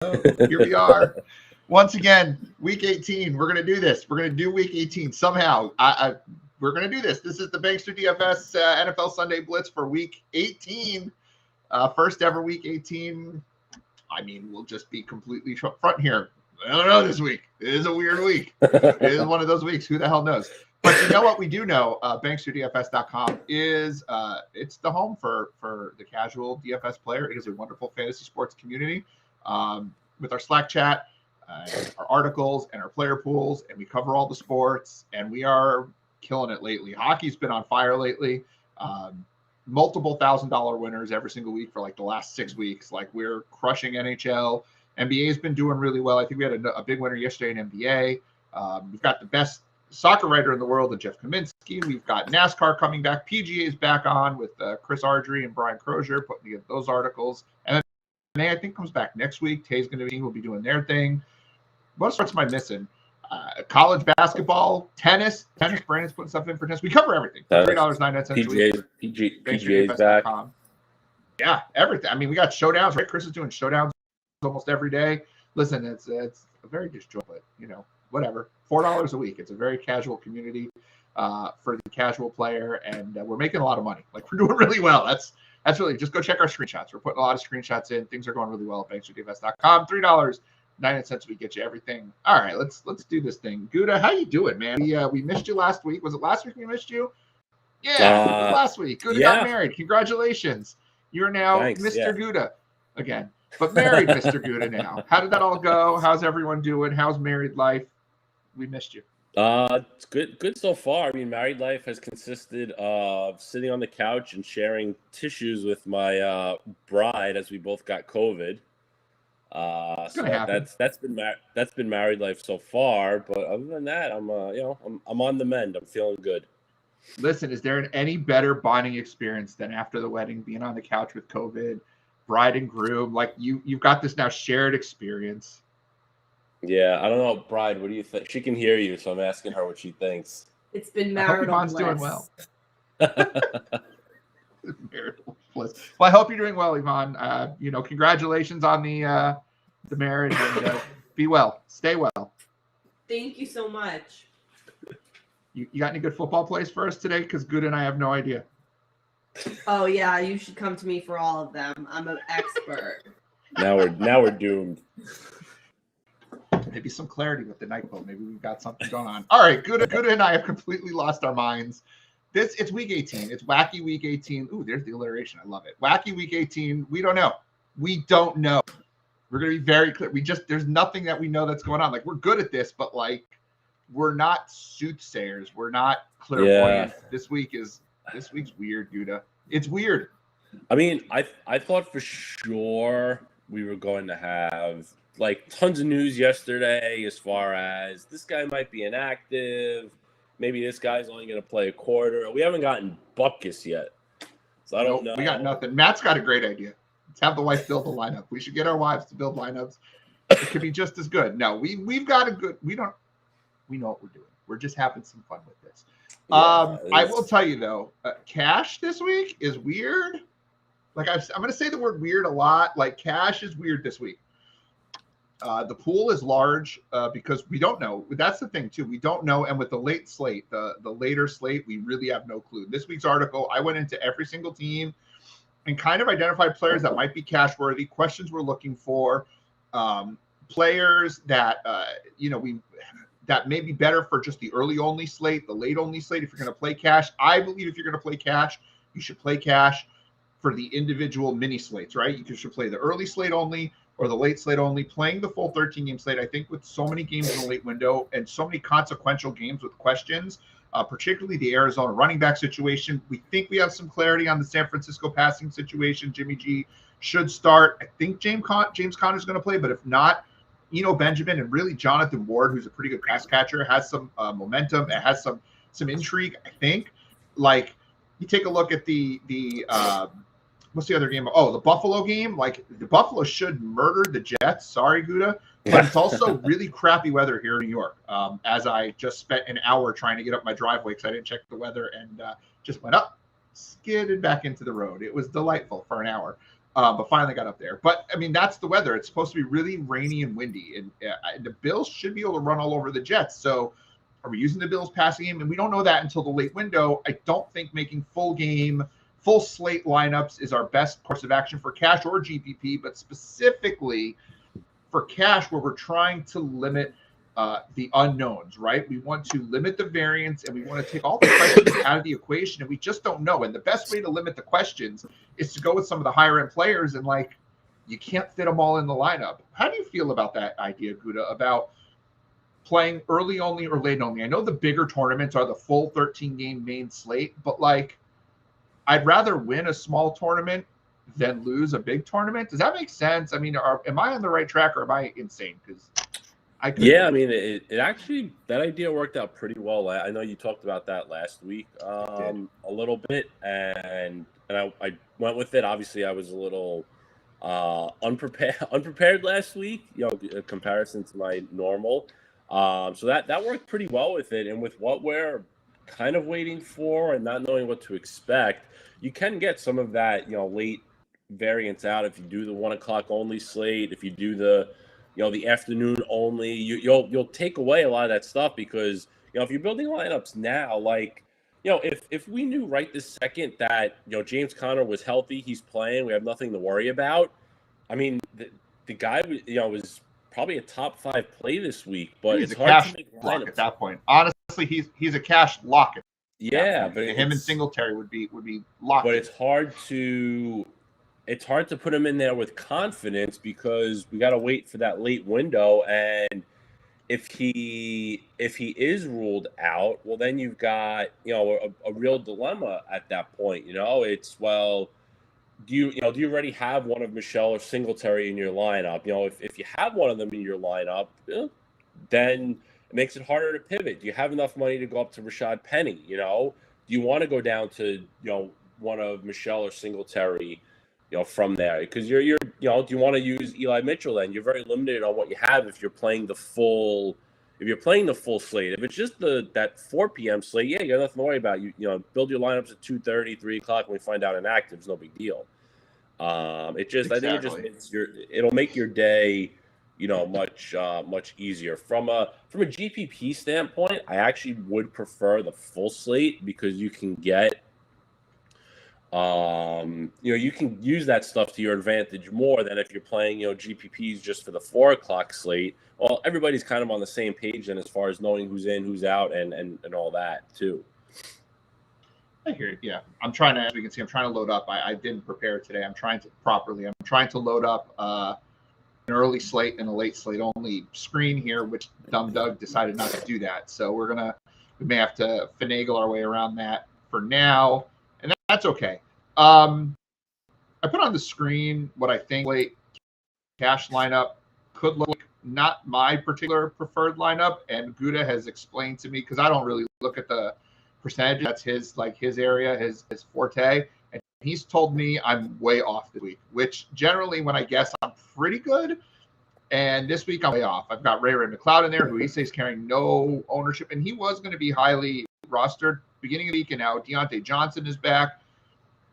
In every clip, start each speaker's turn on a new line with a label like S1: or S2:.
S1: Here we are. Once again, week 18. We're going to do this. We're going to do week 18 somehow. We're going to do this. This is the Bankster DFS NFL Sunday Blitz for week 18. First ever week 18. I mean, we'll just be completely front here. I don't know this week. It is a weird week. It is one of those weeks. Who the hell knows? But you know what we do know? BanksterDFS.com is it's the home for the casual DFS player. It is a wonderful fantasy sports community with our Slack chat, our articles, and our player pools, and we cover all the sports. And we are killing it lately. Hockey's been on fire lately. Multiple $1,000 winners every single week for like the last 6 weeks. Like we're crushing NHL. NBA's been doing really well. I think we had a big winner yesterday in NBA. We've got the best soccer writer in the world, Jeff Kaminsky. We've got NASCAR coming back. PGA's back on with Chris Ardrey and Brian Crozier putting together those articles. And then I think comes back next week. Tay's going to be doing their thing. What sports am I missing? College basketball, tennis. Brandon's putting stuff in for tennis. We cover everything. $3.99 a week.
S2: PGA's back.
S1: Yeah, everything. I mean, we got showdowns, right? Chris is doing showdowns almost every day. Listen, it's a very disjointed, but whatever. $4 a week. It's a very casual community for the casual player, and we're making a lot of money. Like we're doing really well. That's really just go check our screenshots. We're putting a lot of screenshots in. Things are going really well at banksterdfs.com. $3.99 we get you everything. All right, let's do this thing. Gutta, how you doing, man? We missed you last week. Was it last week we missed you? Yeah, it was last week. Gutta got married. Congratulations. You're now Mr. Gutta again. But married Mr. Gutta now. How did that all go? How's everyone doing? How's married life? We missed you.
S2: It's good so far. I mean, married life has consisted of sitting on the couch and sharing tissues with my bride as we both got COVID. So that's been married life so far. But other than that, I'm on the mend. I'm feeling good.
S1: Listen, is there any better bonding experience than after the wedding being on the couch with COVID? Bride and groom, like you've got this now shared experience.
S2: Yeah, I don't know, Bride. What do you think? She can hear you, so I'm asking her what she thinks.
S3: It's been marital bliss.
S1: Doing well. Marital bliss. Well, I hope you're doing well, Yvonne. Congratulations on the marriage, and be well, stay well.
S3: Thank you so much.
S1: You got any good football plays for us today? Because Good and I have no idea.
S3: Oh yeah, you should come to me for all of them. I'm an expert.
S2: Now we're doomed.
S1: Maybe some clarity with the night boat. Maybe we've got something going on. All right, Gutta and I have completely lost our minds. It's week 18. It's wacky week 18. Ooh, there's the alliteration. I love it. Wacky week 18. We don't know. We're gonna be very clear. There's nothing that we know that's going on. Like we're good at this, but like we're not soothsayers. We're not clairvoyant.
S2: Yeah.
S1: This week's weird, Gutta. It's weird.
S2: I mean, I thought for sure we were going to have like tons of news yesterday as far as this guy might be inactive. Maybe this guy's only going to play a quarter. We haven't gotten Bupkis yet. So I don't know.
S1: We got nothing. Matt's got a great idea. Let's have the wife build a lineup. We should get our wives to build lineups. It could be just as good. No, we've got a good – we know what we're doing. We're just having some fun with this. Yeah, I will tell you, though, cash this week is weird. Like I'm going to say the word weird a lot. Like cash is weird this week. The pool is large because we don't know. That's the thing, too. We don't know. And with the late slate, the later slate, we really have no clue. This week's article, I went into every single team and kind of identified players that might be cash worthy, questions we're looking for, players that, that may be better for just the early only slate, the late only slate. If you're going to play cash, I believe if you're going to play cash, you should play cash for the individual mini slates, right? You should play the early slate only or the late slate only. Playing the full 13-game slate, I think with so many games in the late window and so many consequential games with questions, particularly the Arizona running back situation, we think we have some clarity on the San Francisco passing situation. Jimmy G should start. I think James Conner's going to play, but if not, Benjamin and really Jonathan Ward, who's a pretty good pass catcher, has some momentum. It has some intrigue, I think. Like, you take a look at the what's the other game? Oh, the Buffalo game. Like, the Buffalo should murder the Jets. Sorry, Gutta. But it's also really crappy weather here in New York. As I just spent an hour trying to get up my driveway because I didn't check the weather and just went up, skidded back into the road. It was delightful for an hour. but finally got up there. But I mean, that's the weather. It's supposed to be really rainy and windy, and the Bills should be able to run all over the Jets. So are we using the Bills passing game? And we don't know that until the late window. I don't think making full slate lineups is our best course of action for cash or GPP, but specifically for cash, where we're trying to limit the unknowns, right? We want to limit the variance, and we want to take all the questions out of the equation, and we just don't know. And the best way to limit the questions is to go with some of the higher end players, and like, you can't fit them all in the lineup. How do you feel about that idea, Gutta, about playing early only or late only? I know the bigger tournaments are the full 13 game main slate, but like, I'd rather win a small tournament than lose a big tournament. Does that make sense? I mean, am I on the right track, or am I insane? Because I
S2: mean, it actually, that idea worked out pretty well. I know you talked about that last week a little bit, and I went with it. Obviously, I was a little unprepared last week, in comparison to my normal. So that worked pretty well with it, and with what we're kind of waiting for and not knowing what to expect, you can get some of that, late variance out if you do the 1 o'clock only slate. If you do the afternoon only, you'll take away a lot of that stuff, because if you're building lineups now, like, if we knew right this second that James Conner was healthy, he's playing, we have nothing to worry about. I mean, the guy was probably a top 5 play this week, but
S1: he's
S2: it's
S1: a
S2: hard
S1: cash
S2: to make
S1: lock
S2: lineups
S1: at that point. Honestly, he's a cash lock.
S2: Yeah, but
S1: him and Singletary would be locked.
S2: But it's hard to put him in there with confidence, because we got to wait for that late window. And if he is ruled out, well, then you've got a real dilemma at that point. It's, well, do you already have one of Michelle or Singletary in your lineup? If you have one of them in your lineup, then it makes it harder to pivot. Do you have enough money to go up to Rashad Penny? Do you want to go down to one of Michelle or Singletary? From there, because do you want to use Eli Mitchell? Then you're very limited on what you have if you're playing the full slate. If it's just that 4 p.m. slate, yeah, you got nothing to worry about. You build your lineups at 2:30, 3 o'clock, and we find out inactive. It's no big deal. I think it just it'll make your day, much easier. From a GPP standpoint, I actually would prefer the full slate, because you can get. You can use that stuff to your advantage more than if you're playing, GPPs just for the 4 o'clock slate. Well, everybody's kind of on the same page then, as far as knowing who's in, who's out, and all that too.
S1: I hear it. Yeah, I'm trying to, as we can see, I'm trying to load up. I didn't prepare today. I'm trying to load up an early slate and a late slate only screen here, which dumb Doug decided not to do that. So we may have to finagle our way around that for now. And that's okay. I put on the screen what I think late cash lineup could look like. Not my particular preferred lineup, and Gutta has explained to me, because I don't really look at the percentage. That's his area, his forte, and he's told me I'm way off this week. Which generally, when I guess, I'm pretty good. And this week I'm way off. I've got Ray McLeod in there, who he says carrying no ownership, and he was going to be highly rostered beginning of the week, and now Deontay Johnson is back.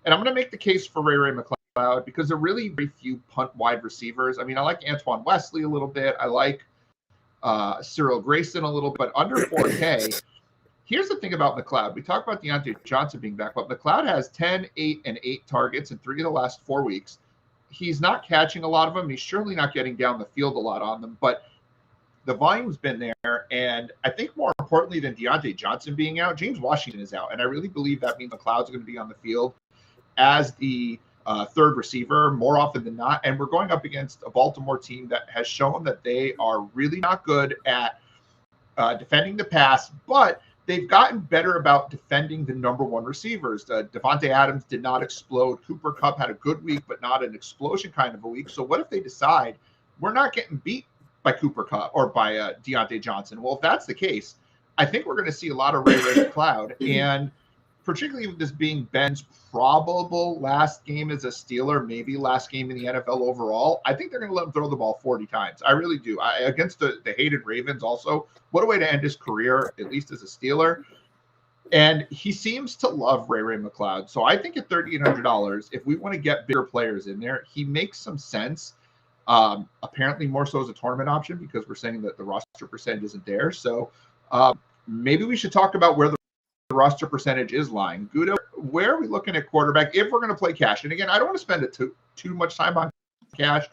S1: And I'm going to make the case for Ray McLeod, because there are really very few punt wide receivers. I mean, I like Antoine Wesley a little bit. I like Cyril Grayson a little bit, but under 4K. Here's the thing about McLeod. We talk about Deontay Johnson being back, but McLeod has 10, 8, and 8 targets in 3 of the last 4 weeks. He's not catching a lot of them. He's surely not getting down the field a lot on them, but the volume's been there. And I think more importantly than Deontay Johnson being out, James Washington is out. And I really believe that means McLeod's going to be on the field as the third receiver more often than not. And we're going up against a Baltimore team that has shown that they are really not good at defending the pass, but they've gotten better about defending the number one receivers. Devontae Adams did not explode. Cooper Kupp had a good week, but not an explosion kind of a week. So what if they decide we're not getting beat by Cooper Kupp or by Deontay Johnson? Well, if that's the case, I think we're going to see a lot of Ray McLeod. And particularly with this being Ben's probable last game as a Steeler, maybe last game in the NFL overall, I think they're going to let him throw the ball 40 times. I really do. Against the hated Ravens also, what a way to end his career, at least as a Steeler. And he seems to love Ray McCloud. So I think at $3,800, if we want to get bigger players in there, he makes some sense. Apparently more so as a tournament option because we're saying that the roster percentage isn't there. So maybe we should talk about where the roster percentage is lying. Gutta, where are we looking at quarterback if we're going to play cash? And again, I don't want to spend too much time on cash.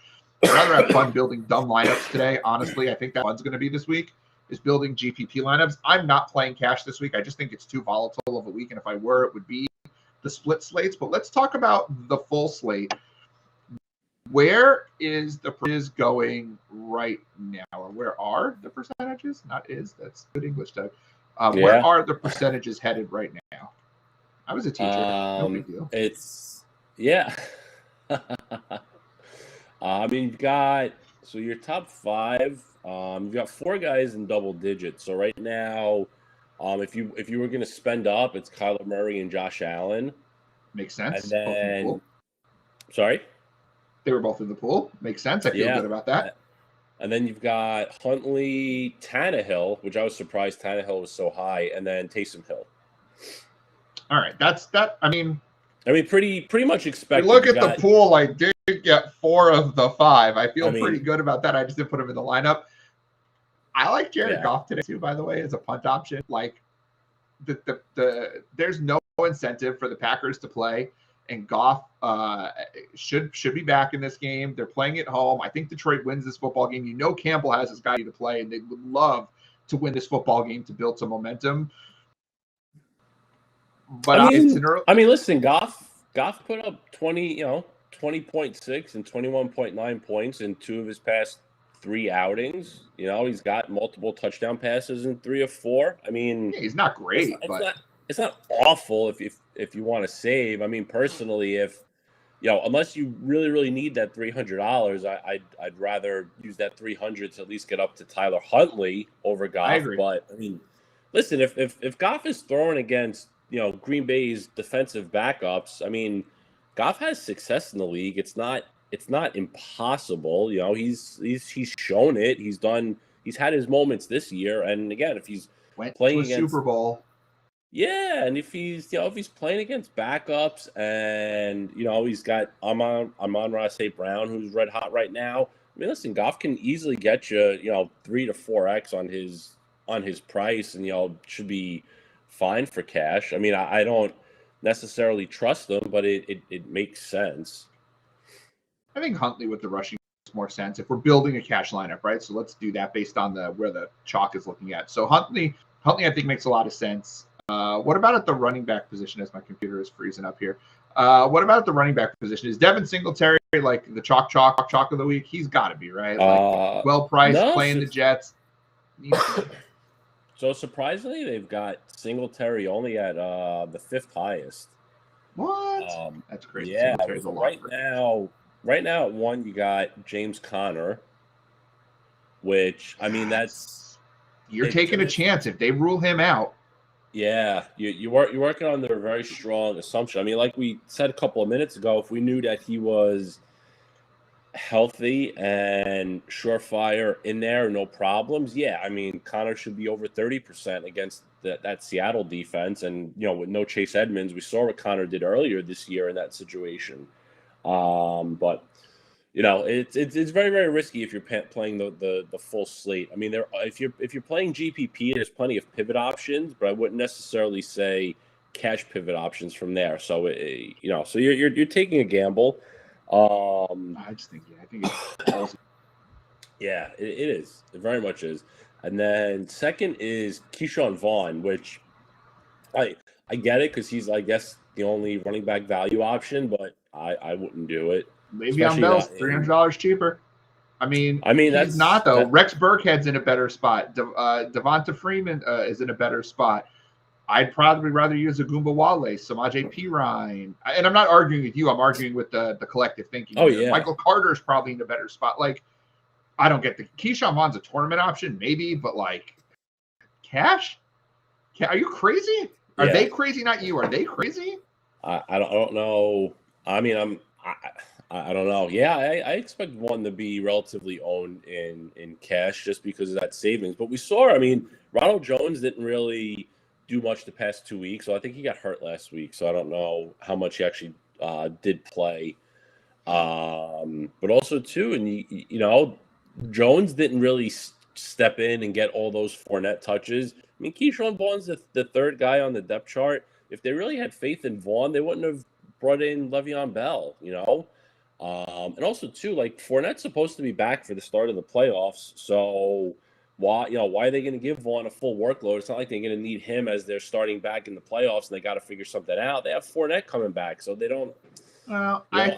S1: I'd rather have fun building dumb lineups today. Honestly, I think that fun's going to be this week is building GPP lineups. I'm not playing cash this week. I just think it's too volatile of a week. And if I were, it would be the split slates. But let's talk about the full slate. Where is the percentages going right now? Or where are the percentages? Not is. That's good English, Doug. Where are the percentages headed right now? I was a teacher. No big deal.
S2: It's, yeah. I mean, you've got, so your top five, you've got four guys in double digits. So right now, if you were going to spend up, it's Kyler Murray and Josh Allen.
S1: Makes sense.
S2: And then, sorry?
S1: They were both in the pool. Makes sense. I feel good about that.
S2: And then you've got Huntley, Tannehill, which I was surprised Tannehill was so high, and then Taysom Hill.
S1: All right, that's that. I mean,
S2: pretty much expected.
S1: Look at the pool. I did get 4 of the 5. I feel pretty good about that. I just didn't put him in the lineup. I like Jared Goff today too, by the way, as a punt option. Like there's no incentive for the Packers to play, and Goff should be back in this game. They're playing at home. I think Detroit wins this football game. You know Campbell has his guy to play, and they would love to win this football game to build some momentum. But
S2: I mean, listen, Goff put up 20.6 and 21.9 points in 2 of his past 3 outings. You know, he's got multiple touchdown passes in 3 of 4. I mean,
S1: yeah, he's not great,
S2: it's not awful if you want to save. I mean, personally, unless you really need that $300, I'd rather use that $300 to at least get up to Tyler Huntley over Goff.
S1: I agree.
S2: But I mean, listen, if Goff is throwing against Green Bay's defensive backups, I mean, Goff has success in the league. It's not impossible. He's shown it. He's had his moments this year. And again, if he's playing
S1: against Super Bowl.
S2: Yeah, and if he's playing against backups and he's got Amon-Ra St. Brown, who's red hot right now. I mean, listen, Goff can easily get you 3 to 4x on his price, and should be fine for cash. I mean, I don't necessarily trust them, but it makes sense.
S1: I think Huntley with the rushing makes more sense if we're building a cash lineup, right? So let's do that based on where the chalk is looking at. So Huntley I think makes a lot of sense. What about at the running back position as my computer is freezing up here? What about at the running back position? Is Devin Singletary like the chalk of the week? He's got to be, right? Well priced, playing the Jets.
S2: So surprisingly, they've got Singletary only at the 5th highest.
S1: What? That's crazy.
S2: Yeah. Right now at 1, you got James Conner, which I mean
S1: you're taking a chance if they rule him out.
S2: Yeah, you're working on their very strong assumption. I mean, like we said a couple of minutes ago, if we knew that he was healthy and surefire in there, no problems, yeah, I mean, Connor should be over 30% against that Seattle defense. And, with no Chase Edmonds, we saw what Connor did earlier this year in that situation. But it's very, very risky if you're playing the full slate. I mean, if you're playing GPP, there's plenty of pivot options, but I wouldn't necessarily say cash pivot options from there. So so you're taking a gamble.
S1: I think it's
S2: yeah, it is. It very much is. And then second is Keyshawn Vaughn, which I get it because he's, I guess, the only running back value option, but I wouldn't do it.
S1: Maybe on Bell's $300 cheaper. I mean he's not though. Rex Burkhead's in a better spot. Devonta Freeman is in a better spot. I'd probably rather use Agumba Wale, Samaje Perine. And I'm not arguing with you. I'm arguing with the collective thinking.
S2: Oh, yeah.
S1: Michael Carter's probably in a better spot. Like, I don't get Keyshawn Vaughn's a tournament option, maybe, but like cash? Are you crazy? Are they crazy? Not you. Are they crazy?
S2: I don't know. I mean, I don't know. Yeah, I expect one to be relatively owned in cash just because of that savings. But we saw, I mean, Ronald Jones didn't really do much the past 2 weeks. So I think he got hurt last week. So I don't know how much he actually did play. But also too, and you know, Jones didn't really step in and get all those Fournette touches. I mean, Keyshawn Vaughn's the third guy on the depth chart. If they really had faith in Vaughn, they wouldn't have brought in Le'Veon Bell, you know? And also too, like Fournette's supposed to be back for the start of the playoffs. So why are they going to give Vaughn a full workload? It's not like they're going to need him as they're starting back in the playoffs and they got to figure something out. They have Fournette coming back, so they don't.
S1: Well,
S2: You know,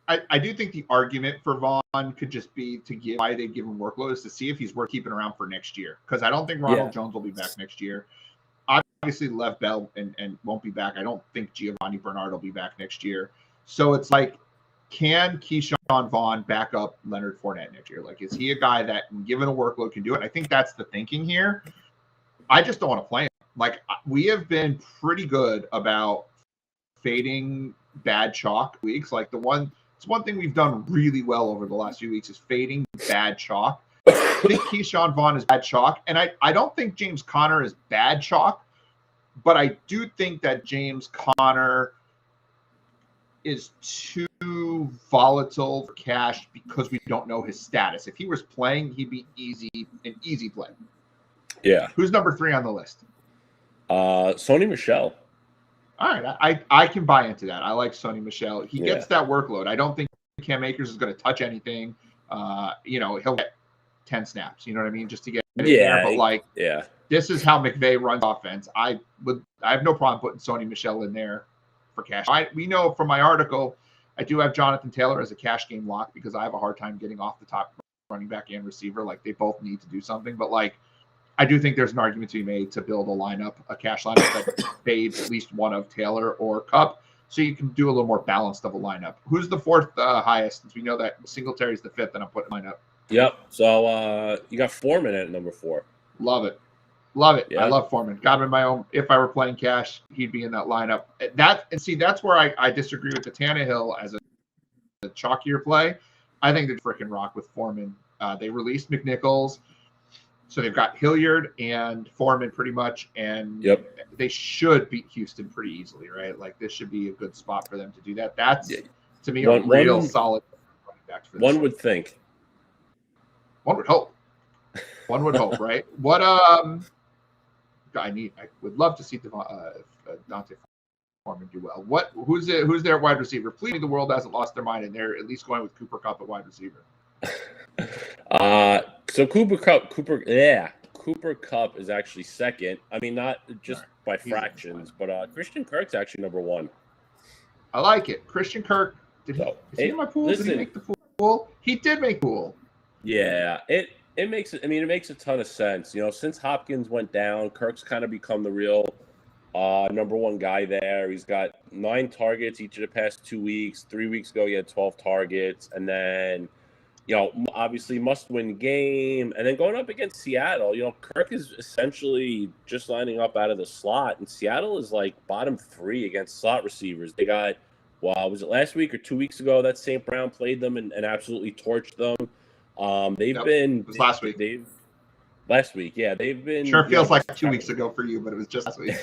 S1: I do think the argument for Vaughn could just be to give why they give him workload is to see if he's worth keeping around for next year. Because I don't think Ronald Jones will be back next year. Obviously, Lev Bell and won't be back. I don't think Giovanni Bernard will be back next year. So it's like, can Keyshawn Vaughn back up Leonard Fournette next year? Like, is he a guy that, given a workload, can do it? I think that's the thinking here. I just don't want to play him. Like, we have been pretty good about fading bad chalk weeks. Like it's one thing we've done really well over the last few weeks is fading bad chalk. I think Keyshawn Vaughn is bad chalk, and I don't think James Conner is bad chalk, but I do think that James Conner is too volatile for cash because we don't know his status. If he was playing, he'd be an easy play.
S2: Yeah.
S1: Who's number 3 on the list?
S2: Sony Michelle.
S1: All right, I can buy into that. I like Sony Michelle. He gets that workload. I don't think Cam Akers is going to touch anything. He'll get 10 snaps. You know what I mean, just to get in there. But this is how McVay runs offense. I have no problem putting Sony Michelle in there for cash. We know from my article, I do have Jonathan Taylor as a cash game lock because I have a hard time getting off the top running back and receiver. Like, they both need to do something, but like, I do think there's an argument to be made to build a cash lineup that fades at least one of Taylor or Kupp, so you can do a little more balanced of a lineup. Who's the 4th highest? Since we know that Singletary's the 5th, and I'm putting lineup.
S2: Yep. So you got Foreman at number 4.
S1: Love it.
S2: Yeah.
S1: I love Foreman. Got him in my own. If I were playing cash, he'd be in that lineup. That's where I disagree with the Tannehill as a chalkier play. I think they freaking rock with Foreman. They released McNichols. So they've got Hilliard and Foreman pretty much, and they should beat Houston pretty easily, right? Like, this should be a good spot for them to do that. That's, to me, a real solid running back for this
S2: one would think.
S1: One would hope. One would hope, right? What I would love to see Dante Foreman do well. Who's their wide receiver? Please, the world hasn't lost their mind, and they're at least going with Cooper Kupp at wide receiver.
S2: So Cooper Kupp is actually second. I mean, not just by fractions, but Christian Kirk's actually number 1.
S1: I like it. Christian Kirk. Is he in my pool? Did he make the pool? He did make pool.
S2: Yeah, it makes it. I mean, it makes a ton of sense. You know, since Hopkins went down, Kirk's kind of become the real number 1 guy there. He's got 9 targets each of the past 2 weeks. 3 weeks ago, he had 12 targets, and then, obviously must-win game. And then going up against Seattle, Kirk is essentially just lining up out of the slot. And Seattle is like bottom 3 against slot receivers. They got, was it last week or 2 weeks ago that St. Brown played them and absolutely torched them? It was last week. Last week, yeah. They've been...
S1: Sure feels like 2 weeks ago for you, but it was just last week.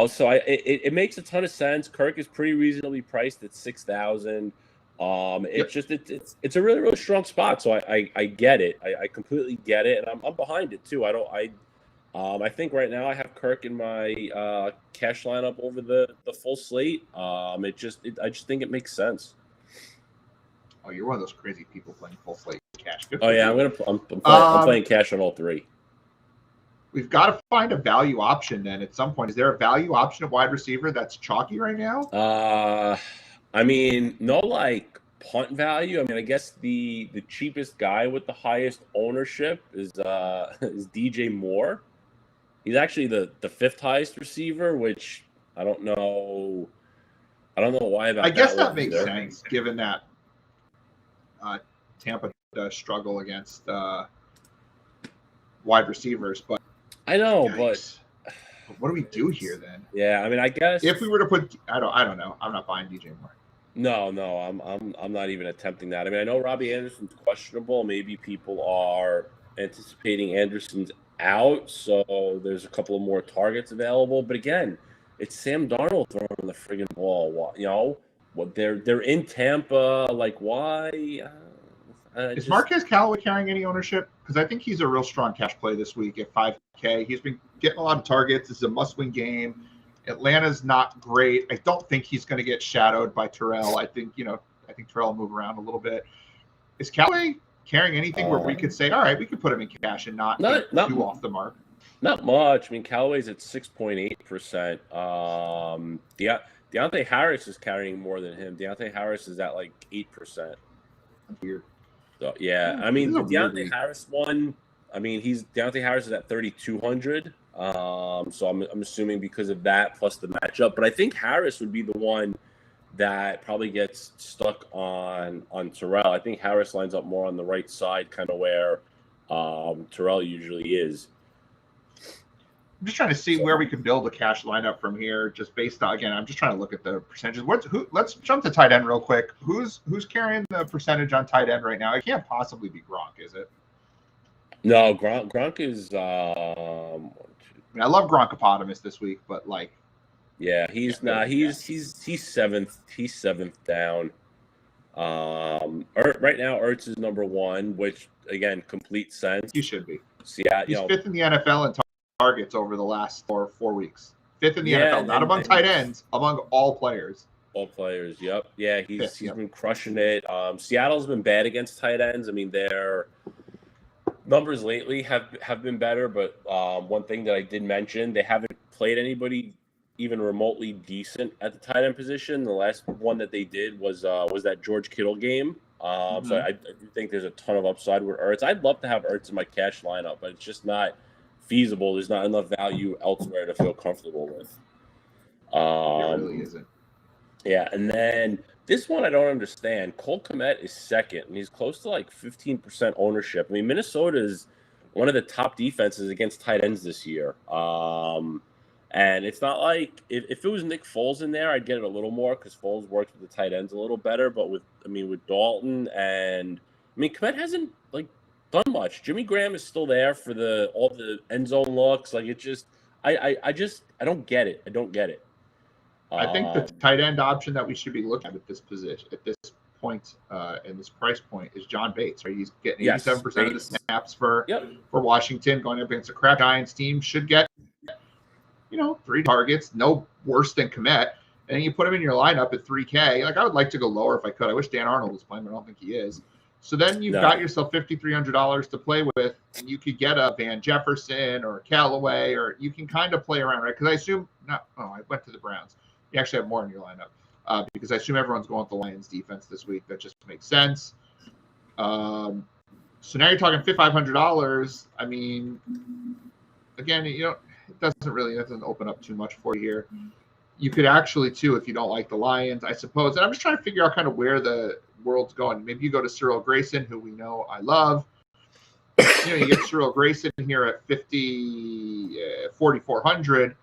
S2: So it makes a ton of sense. Kirk is pretty reasonably priced at 6,000. It's a really, really strong spot. So I get it. I completely get it, and I'm behind it too. I think right now I have Kirk in my cash lineup over the full slate. I just think it makes sense.
S1: Oh, you're one of those crazy people playing full slate cash.
S2: I'm playing cash on all 3.
S1: We've got to find a value option then at some point. Is there a value option of wide receiver that's chalky right now?
S2: I mean, no, like punt value. I mean, I guess the cheapest guy with the highest ownership is DJ Moore. He's actually the 5th highest receiver, which I don't know why about that.
S1: I guess that makes sense given that Tampa does struggle against wide receivers, but
S2: I know,
S1: yikes. But what do we do here then?
S2: Yeah, I mean, I guess
S1: if we were to put, I don't know. I'm not buying DJ Moore.
S2: No, I'm not even attempting that. I mean, I know Robbie Anderson's questionable. Maybe people are anticipating Anderson's out, so there's a couple of more targets available. But again, it's Sam Darnold throwing the friggin' ball. You know, what they're in Tampa. Like, why?
S1: Is Marquez Callaway carrying any ownership? Because I think he's a real strong cash play this week at 5K. He's been getting a lot of targets. It's a must-win game. Atlanta's not great. I don't think he's going to get shadowed by Terrell. I think Terrell will move around a little bit. Is Callaway carrying anything where we could say, all right, we could put him in cash and not too off the mark?
S2: Not much. I mean, Callaway's at 6.8%. Deontay Harris is carrying more than him. Deontay Harris is at like 8%.
S1: Weird.
S2: So yeah, I mean the Deontay Harris one. I mean Deontay Harris is at 3,200. So I'm assuming because of that plus the matchup. But I think Harris would be the one that probably gets stuck on Terrell. I think Harris lines up more on the right side, kind of where Terrell usually is.
S1: I'm just trying to see where we can build a cash lineup from here, just based on, again, I'm just trying to look at the percentages. Let's jump to tight end real quick. Who's carrying the percentage on tight end right now? It can't possibly be Gronk, is it?
S2: No, Gronk is.
S1: I mean, I love Gronkopotamus this week, but like,
S2: yeah, he's not. He's seventh. He's seventh down. Right now, Ertz is number one, which again, complete sense.
S1: He should be.
S2: Yeah,
S1: he's fifth in the NFL in targets over the last 4 weeks. Fifth in the NFL, not among tight ends, among all players.
S2: All players, yep. Yeah, he's been crushing it. Seattle's been bad against tight ends. I mean, their numbers lately have been better, but one thing that I did mention, they haven't played anybody even remotely decent at the tight end position. The last one that they did was that George Kittle game. So I do think there's a ton of upside with Ertz. I'd love to have Ertz in my cash lineup, but it's just not feasible. There's not enough value elsewhere to feel comfortable with.
S1: It really isn't.
S2: Yeah, and then this one I don't understand. Cole Kmet is second, and he's close to like 15% ownership. I mean, Minnesota is one of the top defenses against tight ends this year. And it's not like if it was Nick Foles in there, I'd get it a little more because Foles works with the tight ends a little better. But with Dalton and Kmet hasn't like done much. Jimmy Graham is still there for all the end zone looks. Like it just, I don't get it. I don't get it.
S1: I think the tight end option that we should be looking at this position, at this point, and this price point is John Bates. Right, he's getting 87% of the snaps for Washington, going up against a crap Giants team. Should get 3 targets, no worse than Kmet. And you put him in your lineup at 3K. Like I would like to go lower if I could. I wish Dan Arnold was playing, but I don't think he is. So then you've got yourself $5,300 to play with, and you could get a Van Jefferson or a Callaway, or you can kind of play around, right? Because I assume I went to the Browns. You actually have more in your lineup because I assume everyone's going with the Lions defense this week. That just makes sense. So now you're talking $5,500. I mean, again, it doesn't open up too much for you here. You could actually, too, if you don't like the Lions, I suppose. And I'm just trying to figure out kind of where the world's going. Maybe you go to Cyril Grayson, who we know I love. You get Cyril Grayson here at 4,400, and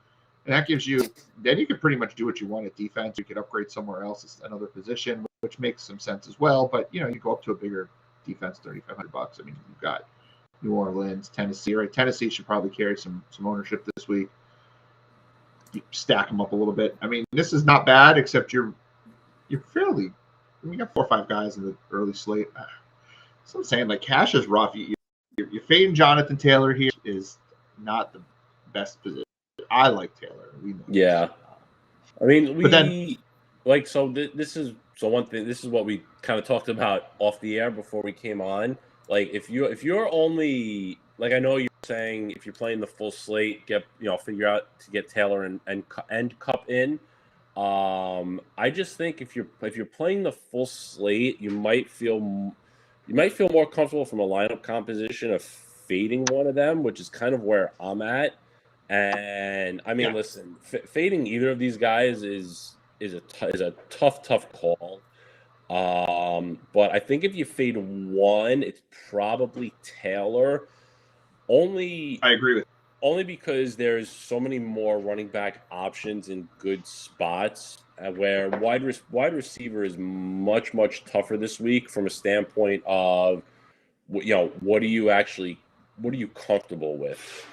S1: that gives you. Then you could pretty much do what you want at defense. You could upgrade somewhere else, another position, which makes some sense as well. But you go up to a bigger defense, $3,500. I mean, you've got New Orleans, Tennessee. Right, Tennessee should probably carry some ownership this week. You stack them up a little bit. I mean, this is not bad, except you're fairly. We got 4 or 5 guys in the early slate. So I'm saying, like, cash is rough. You're fading Jonathan Taylor here is not the best position. I like Taylor. We know
S2: this. I mean, this is one thing. This is what we kind of talked about off the air before we came on. Like, if you're only like, I know you're saying if you're playing the full slate, figure out to get Taylor and Cup in. I just think if you're playing the full slate, you might feel more comfortable from a lineup composition of fading one of them, which is kind of where I'm at. And I mean, listen, fading either of these guys is a tough call. But I think if you fade one, it's probably Taylor. I agree with. Only because there's so many more running back options in good spots, where wide receiver is much tougher this week from a standpoint of, what do you actually what are you comfortable with?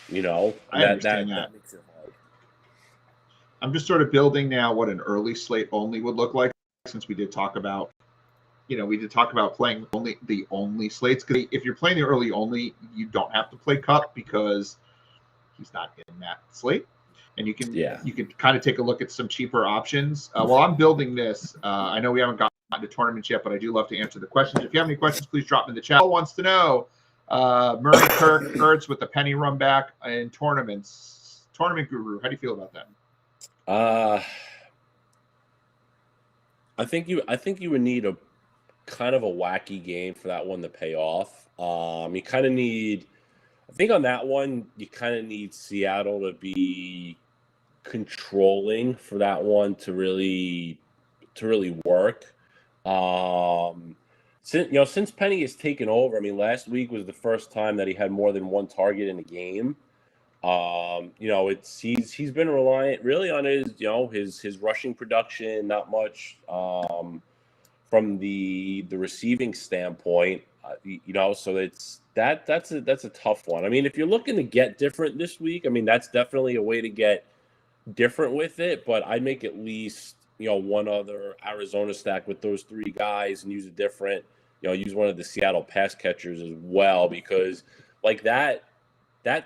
S2: You know,
S1: I understand that.
S2: makes it hard.
S1: I'm just sort of building now what an early slate only would look like, since we did talk about, playing the only slates. Because if you're playing the early only, you don't have to play Cup because he's not in that slate, and you can kind of take a look at some cheaper options. While I'm building this, I know we haven't gotten to tournaments yet, but I do love to answer the questions. If you have any questions, please drop them in the chat. Paul wants to know Murray, Kirk, Ertz with the penny run back in tournaments. Tournament guru, how do you feel about that?
S2: I think you would need a kind of a wacky game for that one to pay off. You kind of need, I think on that one, you kind of need Seattle to be controlling for that one to really work. Since Penny has taken over, I mean, last week was the first time that he had more than one target in a game. He's been reliant really on his rushing production, not much from the receiving standpoint. So that's a tough one. I mean, if you're looking to get different this week, I mean, that's definitely a way to get different with it, but I'd make at least one other Arizona stack with those three guys and use a different, use one of the Seattle pass catchers as well, because like that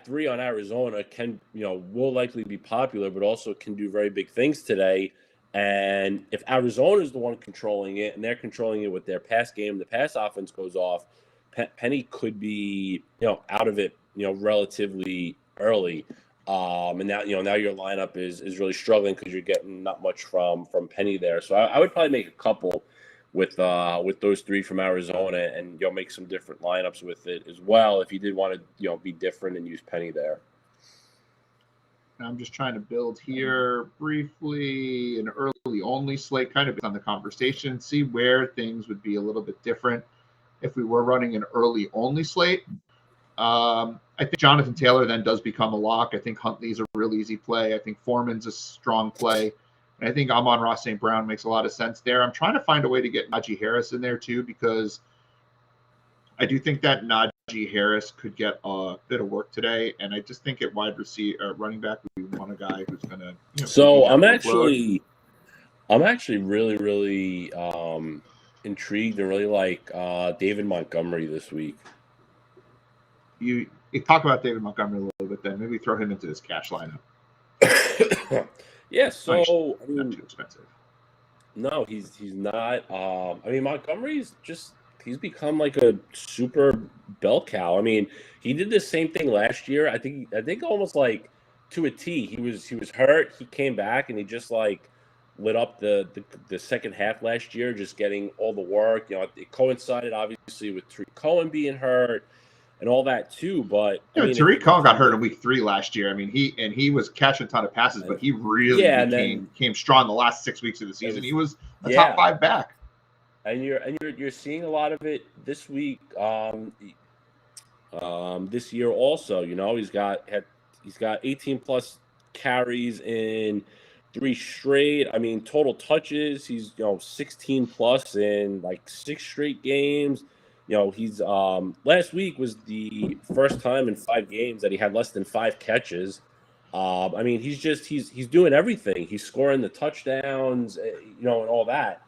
S2: three on Arizona can, will likely be popular, but also can do very big things today. And if Arizona is the one controlling it and they're controlling it with their pass game, the pass offense goes off, Penny could be, out of it, relatively early. And now your lineup is really struggling because you're getting not much from Penny there. So I would probably make a couple with those three from Arizona, and make some different lineups with it as well if you did want to be different and use Penny there.
S1: I'm just trying to build here briefly an early only slate, kind of based on the conversation, see where things would be a little bit different if we were running an early only slate. I think Jonathan Taylor then does become a lock. I think Huntley's a real easy play. I think Foreman's a strong play. And I think Amon-Ra St. Brown makes a lot of sense there. I'm trying to find a way to get Najee Harris in there too, because I do think that Najee Harris could get a bit of work today. And I just think at wide receiver, running back, we want a guy who's going to.
S2: So I'm actually really, really intrigued and really like David Montgomery this week.
S1: You talk about David Montgomery a little bit, then maybe throw him into this cash lineup.
S2: Yeah, so I mean,
S1: not too expensive.
S2: No, he's not. I mean, Montgomery's he's become like a super bell cow. I mean, he did the same thing last year. I think almost like to a T. He was hurt. He came back and he just like lit up the second half last year, just getting all the work. It coincided obviously with Tariq Cohen being hurt and all that too, but
S1: Tariq Cohen got hurt in week 3 last year. I mean, he was catching a ton of passes, but he really came strong the last 6 weeks of the season. He was a top 5 back.
S2: And you're seeing a lot of it this week, this year also. He's got 18 plus carries in 3 straight. I mean, total touches, he's 16 plus in like 6 straight games. He's last week was the first time in 5 games that he had less than 5 catches. I mean, he's doing everything. He's scoring the touchdowns, and all that.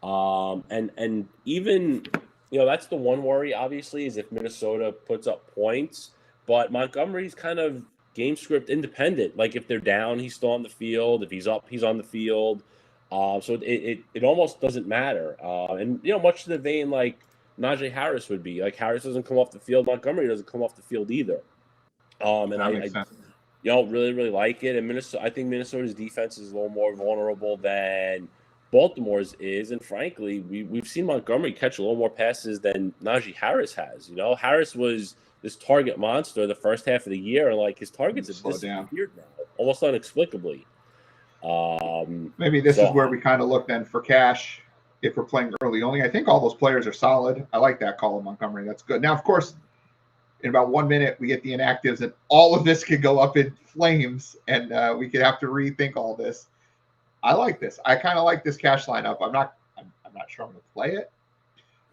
S2: And even that's the one worry, obviously, is if Minnesota puts up points. But Montgomery's kind of game script independent. Like if they're down, he's still on the field. If he's up, he's on the field. So it almost doesn't matter. And much to the vein like Najee Harris would be. Like Harris doesn't come off the field, Montgomery doesn't come off the field either. And I really, really like it. And I think Minnesota's defense is a little more vulnerable than Baltimore's is. And frankly, we've seen Montgomery catch a little more passes than Najee Harris has. Harris was this target monster the first half of the year, and like his targets have disappeared now, almost inexplicably.
S1: Maybe this is where we kind of look then for cash. If we're playing early only, I think all those players are solid. I like that call of Montgomery. That's good. Now, of course, in about 1 minute, we get the inactives, and all of this could go up in flames, and we could have to rethink all this. I like this. I kind of like this cash lineup. I'm not sure I'm going to play it,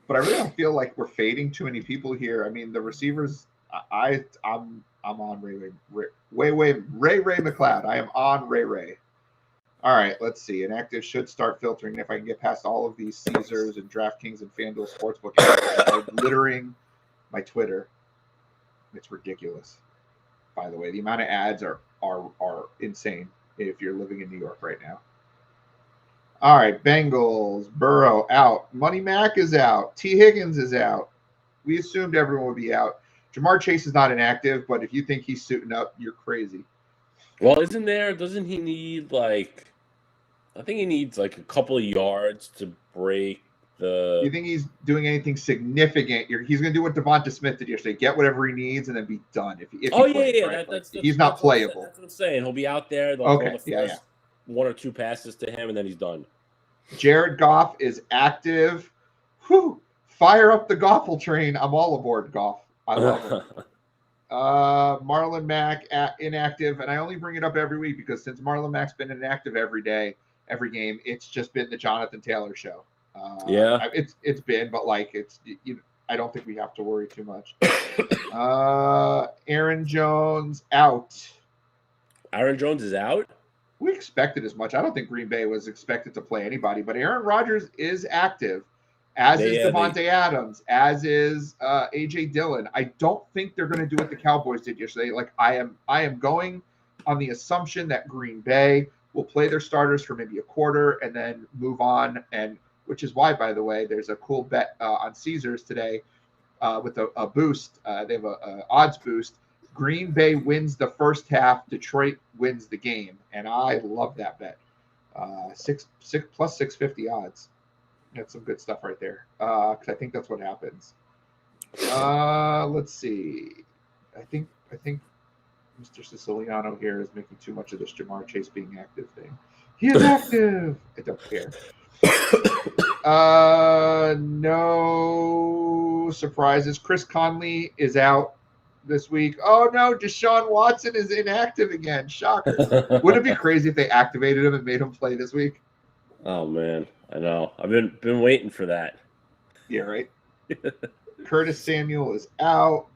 S1: but I really don't feel like we're fading too many people here. I mean, the receivers I'm on Ray McLeod. I am on Ray. All right, let's see. Inactive should start filtering if I can get past all of these Caesars and DraftKings and FanDuel Sportsbook ads that are littering my Twitter. It's ridiculous. By the way, the amount of ads are insane if you're living in New York right now. All right, Bengals, Burrow out. Money Mac is out. T. Higgins is out. We assumed everyone would be out. Jamar Chase is not inactive, but if you think he's suiting up, you're crazy.
S2: Well, doesn't he need I think he needs a couple of yards to break the.
S1: You think he's doing anything significant? He's going to do what Devonta Smith did yesterday: get whatever he needs and then be done. If he plays, right? He's not playable.
S2: That's what I'm saying. He'll be out there. They'll throw the first one or two passes to him, and then he's done.
S1: Jared Goff is active. Whew. Fire up the Goffle train. I'm all aboard Goff. I love it. Marlon Mack inactive, and I only bring it up every week because since Marlon Mack's been inactive every day, every game, it's just been the Jonathan Taylor show. It's been, but I don't think we have to worry too much. Aaron Jones out.
S2: Aaron Jones is out?
S1: We expected as much. I don't think Green Bay was expected to play anybody, but Aaron Rodgers is active, as is Devontae Adams, as is A.J. Dillon. I don't think they're going to do what the Cowboys did yesterday. I am going on the assumption that Green Bay will play their starters for maybe a quarter and then move on, and which is why, by the way, there's a cool bet on Caesars today with a boost. They have a odds boost. Green Bay wins the first half. Detroit wins the game, and I love that bet. 6 plus 650 odds. That's some good stuff right there. Because I think that's what happens. Let's see. I think Mr. Siciliano here is making too much of this Jamar Chase being active thing. He is active. I don't care. No surprises. Chris Conley is out this week. Oh no, Deshaun Watson is inactive again. Shocker. Wouldn't it be crazy if they activated him and made him play this week?
S2: Oh man, I know. I've been waiting for that.
S1: Yeah, right. Curtis Samuel is out.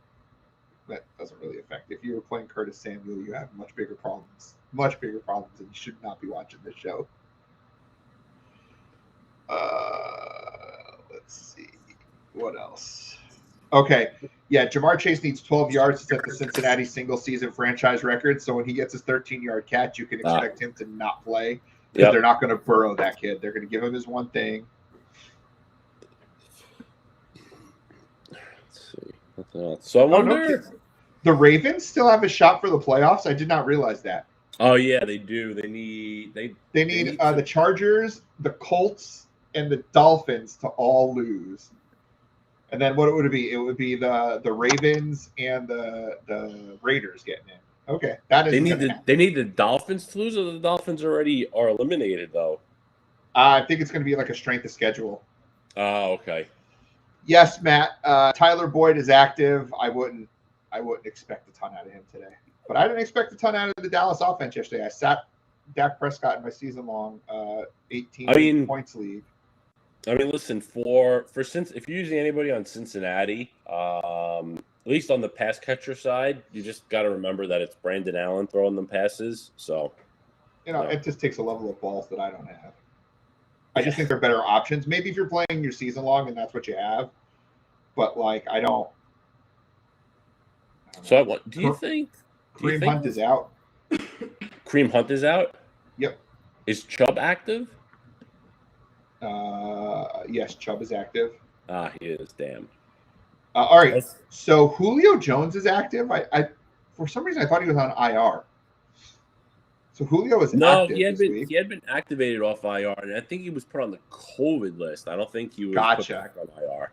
S1: That doesn't really affect. If you were playing Curtis Samuel, you have much bigger problems, and you should not be watching this show. Let's see. What else? Okay. Yeah, Jamar Chase needs 12 yards to set the Cincinnati single-season franchise record. So when he gets his 13-yard catch, you can expect him to not play because they're not going to burrow that kid. They're going to give him his one thing.
S2: Let's see. Nothing else. So I wonder.
S1: The Ravens still have a shot for the playoffs. I did not realize that.
S2: Oh yeah, they do. They need
S1: the Chargers, the Colts, and the Dolphins to all lose. And then what would it be? It would be the Ravens and the Raiders getting in. Okay, that is.
S2: They need the Dolphins to lose, or the Dolphins already are eliminated though.
S1: I think it's going to be like a strength of schedule.
S2: Oh, okay.
S1: Yes, Matt. Tyler Boyd is active. I wouldn't expect a ton out of him today, but I didn't expect a ton out of the Dallas offense yesterday. I sat Dak Prescott in my season-long 18 points league.
S2: I mean, listen, for if you're using anybody on Cincinnati, at least on the pass catcher side, you just got to remember that it's Brandon Allen throwing them passes. So,
S1: it just takes a level of balls that I don't have. I just think they're better options. Maybe if you're playing your season long and that's what you have, but I don't.
S2: So what do you think?
S1: Kareem Hunt is out.
S2: Kareem Hunt is out?
S1: Yep.
S2: Is Chubb active?
S1: Yes, Chubb is active.
S2: He is. Damn.
S1: All right. So Julio Jones is active. I for some reason I thought he was on IR. So Julio is active.
S2: He had been activated off IR, and I think he was put on the COVID list. I don't think he was put back on IR.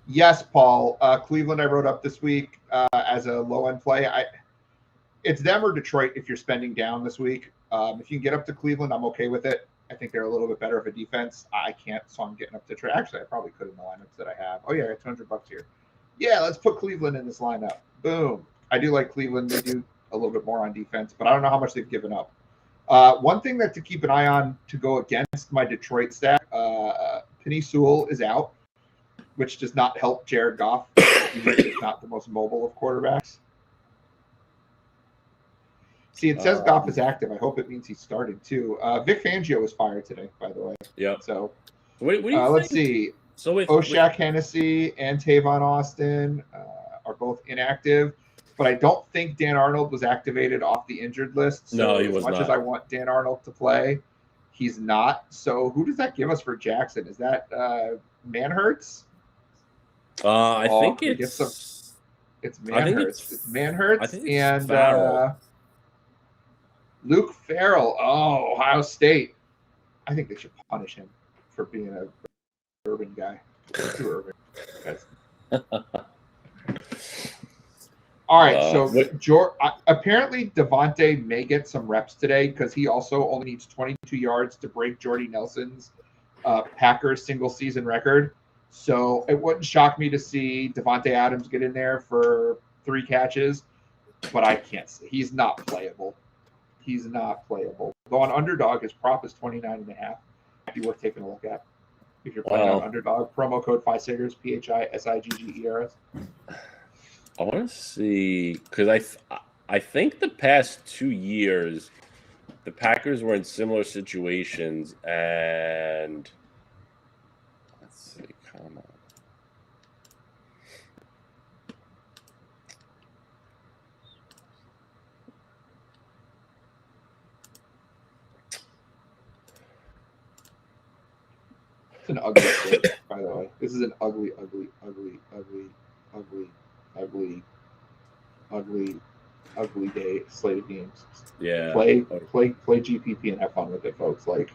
S1: Yes, Paul. Cleveland I wrote up this week as a low-end play. It's them or Detroit if you're spending down this week. If you can get up to Cleveland, I'm okay with it. I think they're a little bit better of a defense. I can't, so I'm getting up to Detroit. Actually, I probably could in the lineups that I have. Oh, yeah, I got $200 here. Yeah, let's put Cleveland in this lineup. Boom. I do like Cleveland. They do a little bit more on defense, but I don't know how much they've given up. One thing that to keep an eye on to go against my Detroit stack, Penny Sewell is out, which does not help Jared Goff He's just not the most mobile of quarterbacks. See, it says Goff is active. I hope it means he's starting too. Vic Fangio was fired today, by the way.
S2: Yeah.
S1: So
S2: what do you
S1: let's
S2: think?
S1: see.
S2: So with
S1: Oshak Hennessy and Tavon Austin are both inactive, but I don't think Dan Arnold was activated off the injured list. So
S2: No, he was
S1: as much
S2: not.
S1: as I want Dan Arnold to play, he's not. So who does that give us for Jackson? Is that Manhurts?
S2: I think it's
S1: Manhurts. It's Manhurts
S2: I think it's
S1: and
S2: Farrell.
S1: Luke Farrell. Oh, Ohio State. I think they should punish him for being a urban guy. Too urban. All right, so apparently Devontae may get some reps today because he also only needs 22 yards to break Jordy Nelson's Packers single season record. So it wouldn't shock me to see Devontae Adams get in there for 3 catches, but I can't see. He's not playable. He's not playable. Though on Underdog, his prop is 29.5. Might be worth taking a look at. If you're playing on Underdog, promo code PHISIGGERS, PHISIGGERS.
S2: I want to see because I think the past 2 years the Packers were in similar situations, and let's see, come on.
S1: It's an ugly slate, by the way. This is an ugly day slate of games.
S2: Yeah.
S1: Play GPP and have fun with it, folks. Like,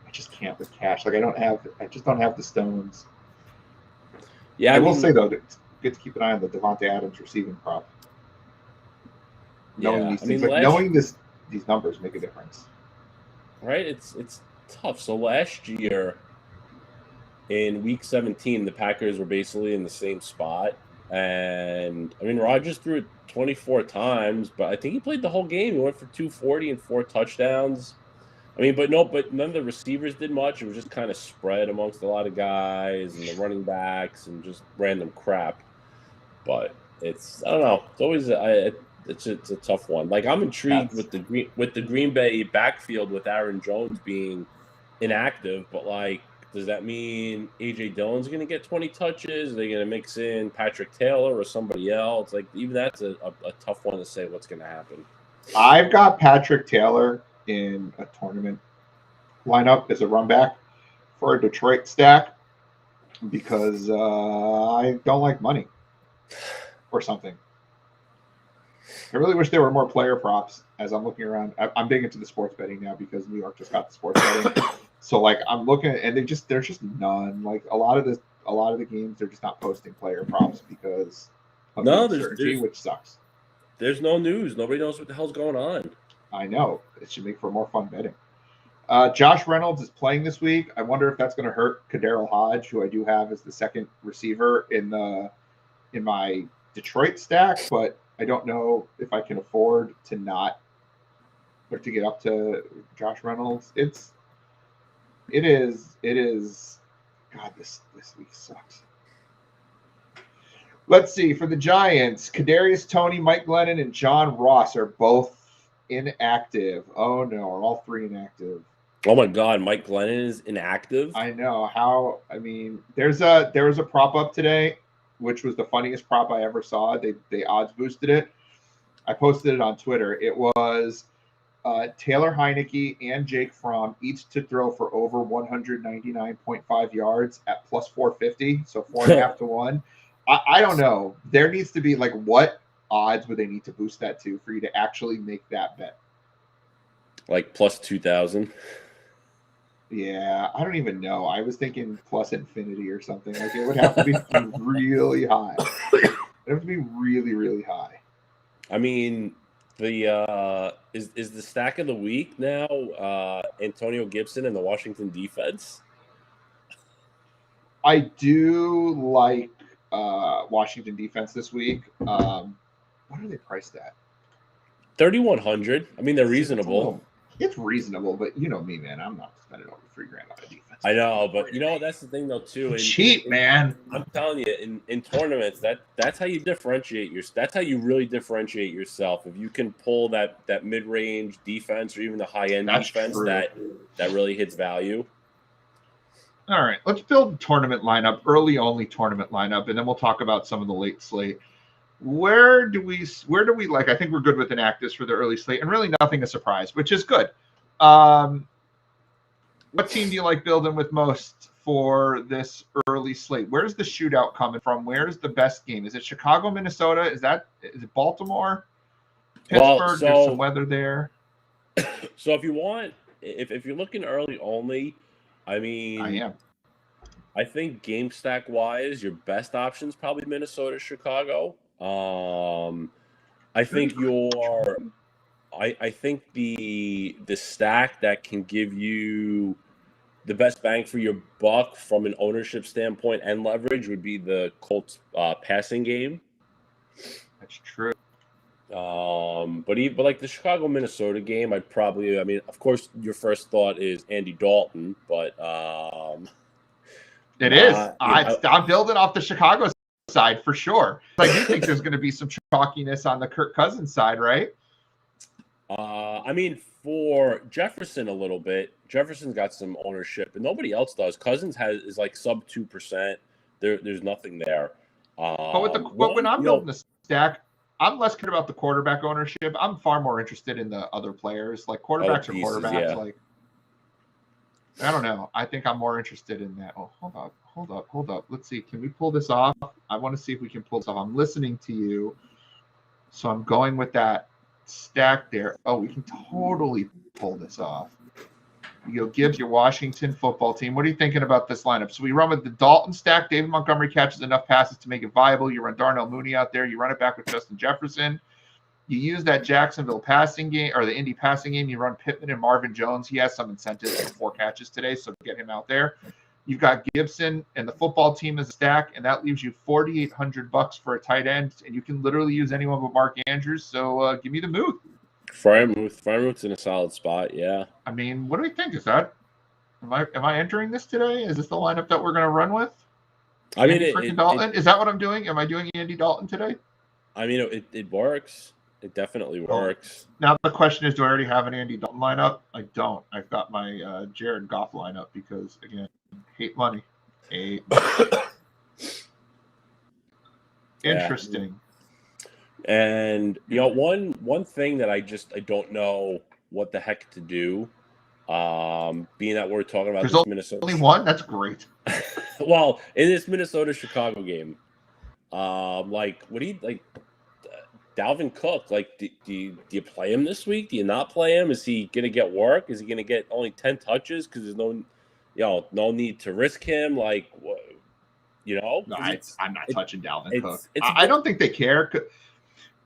S1: I just can't with cash. Like, I just don't have the stones.
S2: Yeah,
S1: I will say though, it's good to keep an eye on the Devontae Adams receiving prop. Knowing these things, knowing these numbers make a difference.
S2: Right? It's tough. So last year in week 17, the Packers were basically in the same spot. And I mean, Rodgers threw it 24 times, but I think he played the whole game. He went for 240 and 4 touchdowns. I mean, but none of the receivers did much. It was just kind of spread amongst a lot of guys and the running backs and just random crap. But I don't know. It's always it's a tough one. Like, I'm intrigued with the Green Bay backfield with Aaron Jones being inactive, but like, does that mean A.J. Dillon's going to get 20 touches? Are they going to mix in Patrick Taylor or somebody else? Like, even that's a tough one to say what's going to happen.
S1: I've got Patrick Taylor in a tournament lineup as a run back for a Detroit stack because I don't like money or something. I really wish there were more player props as I'm looking around. I'm big into the sports betting now because New York just got the sports betting. So like I'm looking and there's just none. Like a lot of the games they're just not posting player props because of the uncertainty, which sucks.
S2: There's no news. Nobody knows what the hell's going on.
S1: I know. It should make for more fun betting. Josh Reynolds is playing this week. I wonder if that's going to hurt Kaderil Hodge, who I do have as the second receiver in my Detroit stack, but I don't know if I can afford to get up to Josh Reynolds. It is. God, this week sucks. Let's see. For the Giants, Kadarius Toney, Mike Glennon, and John Ross are both inactive. Oh no, are all 3 inactive?
S2: Oh my God, Mike Glennon is inactive.
S1: I know how. I mean, there was a prop up today, which was the funniest prop I ever saw. They odds boosted it. I posted it on Twitter. It was Taylor Heineke and Jake Fromm each to throw for over 199.5 yards at plus 450, so 4.5 to 1. I don't know. There needs to be like, what odds would they need to boost that to for you to actually make that bet?
S2: Like plus 2,000.
S1: Yeah, I don't even know. I was thinking plus infinity or something. Like it would have to be really high. It would have to be really, really high.
S2: I mean, the is the stack of the week now Antonio Gibson and the Washington defense?
S1: I do like Washington defense this week. What are they priced at?
S2: 3,100. I mean, they're reasonable.
S1: It's reasonable, but you know me, man. I'm not spending over $3,000 on a defense.
S2: I know, but that's the thing though too.
S1: Cheap, man.
S2: I'm telling you, in tournaments, that's how you differentiate that's how you really differentiate yourself. If you can pull that mid-range defense or even the high-end defense
S1: true.
S2: that really hits value.
S1: All right, let's build tournament lineup, early only tournament lineup, and then we'll talk about some of the late slate. Where do we like? I think we're good with Enactus for the early slate, and really nothing a surprise, which is good. What team do you like building with most for this early slate? Where's the shootout coming from? Where's the best game? Is it Chicago, Minnesota? Is it Baltimore? Pittsburgh? There's some weather there.
S2: So if you want, if you're looking early only, I mean,
S1: I am.
S2: I think game stack wise, your best option is probably Minnesota, Chicago. I think I think the stack that can give you the best bang for your buck from an ownership standpoint and leverage would be the Colts passing game.
S1: That's true.
S2: But like the Chicago Minnesota game, of course, your first thought is Andy Dalton, but
S1: it is. I'm building off the Chicago side for sure. I do think there's going to be some chalkiness on the Kirk Cousins side, right?
S2: For Jefferson a little bit. Jefferson's got some ownership, but nobody else does. Cousins is like sub 2%. There's nothing there.
S1: But when I'm building the stack, I'm less concerned about the quarterback ownership. I'm far more interested in the other players. Like quarterbacks are quarterbacks. Yeah. Like I don't know. I think I'm more interested in that. Oh, hold up. Let's see. Can we pull this off? I want to see if we can pull this off. I'm listening to you, so I'm going with that stack there. Oh, we can totally pull this off. You go Gibbs, your Washington football team. What are you thinking about this lineup? So we run with the Dalton stack. David Montgomery catches enough passes to make it viable. You run Darnell Mooney out there. You run it back with Justin Jefferson. You use that Jacksonville passing game or the Indy passing game. You run Pittman and Marvin Jones. He has some incentives for 4 catches today, so get him out there. You've got Gibson and the football team as a stack, and that leaves you $4,800 for a tight end, and you can literally use anyone but Mark Andrews. So give me the move.
S2: Fryermuth's in a solid spot, yeah.
S1: I mean, what do we think? Is that am I entering this today? Is this the lineup that we're going to run with?
S2: I mean,
S1: Dalton. Is that what I'm doing? Am I doing Andy Dalton today?
S2: I mean, it works. It definitely works.
S1: Now the question is, do I already have an Andy Dalton lineup? I don't. I've got my Jared Goff lineup because again, hate money. Interesting.
S2: And one thing that I don't know what the heck to do. Being that we're talking about this Minnesota.
S1: Only one? That's great.
S2: Well, in this Minnesota Chicago game, what do you like? Dalvin Cook, like, do you play him this week? Do you not play him? Is he going to get work? Is he going to get only 10 touches because there's no need to risk him? Like,
S1: No, I'm not touching Dalvin Cook. I don't think they care.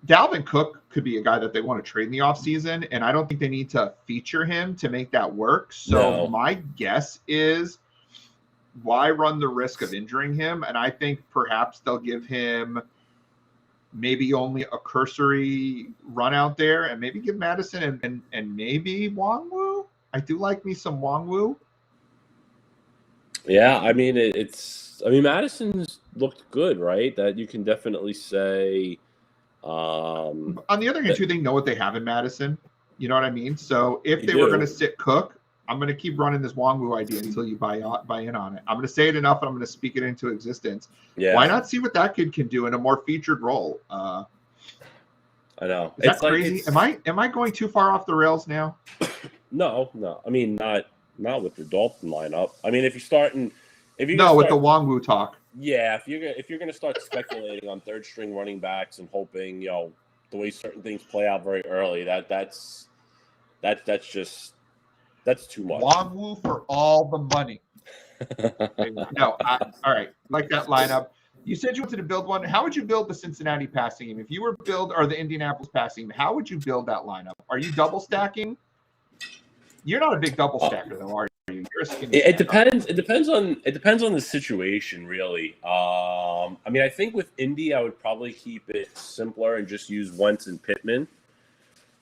S1: Dalvin Cook could be a guy that they want to trade in the offseason, and I don't think they need to feature him to make that work. So my guess is why run the risk of injuring him? And I think perhaps they'll give him maybe only a cursory run out there and maybe give Madison and maybe Wongwu. I do like me some Wongwu.
S2: Yeah, I mean, Madison's looked good, right? That you can definitely say.
S1: On the other hand, too, they know what they have in Madison. You know what I mean? So if they were going to sit Cook, I'm going to keep running this Wongwu idea until you buy in on it. I'm going to say it enough, and I'm going to speak it into existence. Yeah. Why not see what that kid can do in a more featured role?
S2: I know.
S1: Is that crazy? Am I going too far off the rails now?
S2: No. I mean, not with the Dalton lineup. I mean, with the
S1: Wongwu talk.
S2: Yeah, if you're gonna start speculating on third string running backs and hoping the way certain things play out very early, that's too much.
S1: Wongwu for all the money. All right, like that lineup. You said you wanted to build one. How would you build the Cincinnati passing game? If you were or the Indianapolis passing game, how would you build that lineup? Are you double stacking? You're not a big double stacker, though, are you?
S2: It depends. It depends on the situation, really. I mean, I think with Indy, I would probably keep it simpler and just use Wentz and Pittman.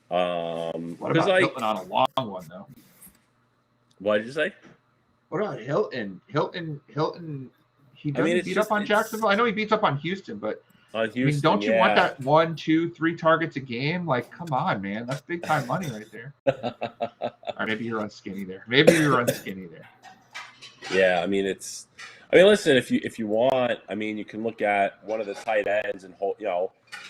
S1: What about building on a long one, though?
S2: What did you say?
S1: What about Hilton? He
S2: I mean,
S1: doesn't
S2: it's
S1: beat
S2: just
S1: up on Jacksonville. I know he beats up on Houston, but
S2: on
S1: I mean,
S2: Houston.
S1: don't you want
S2: Yeah.
S1: that 1, 2, 3 targets a game? Like, come on, man. That's big time money right there. Or maybe you run skinny there.
S2: Yeah, I mean listen, if you want, I mean you can look at one of the tight ends and hold,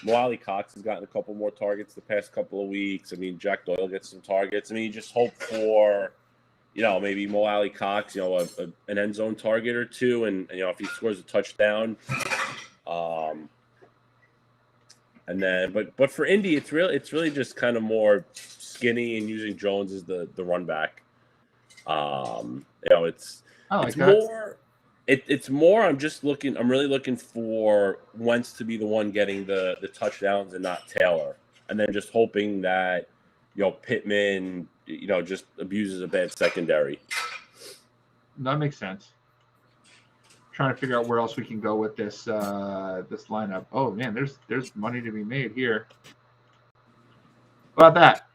S2: Mo Cox has gotten a couple more targets the past couple of weeks. I mean Jack Doyle gets some targets. I mean you just hope for, maybe Mo Cox, an end zone target or two, and if he scores a touchdown, and then but for Indy it's really just kind of more skinny and using Jones as the run back. It's more. It's more. I'm really looking for Wentz to be the one getting the touchdowns and not Taylor, and then just hoping that Pittman just abuses a bad secondary.
S1: That makes sense. Trying to figure out where else we can go with this this lineup. Oh man, there's money to be made here. How about that?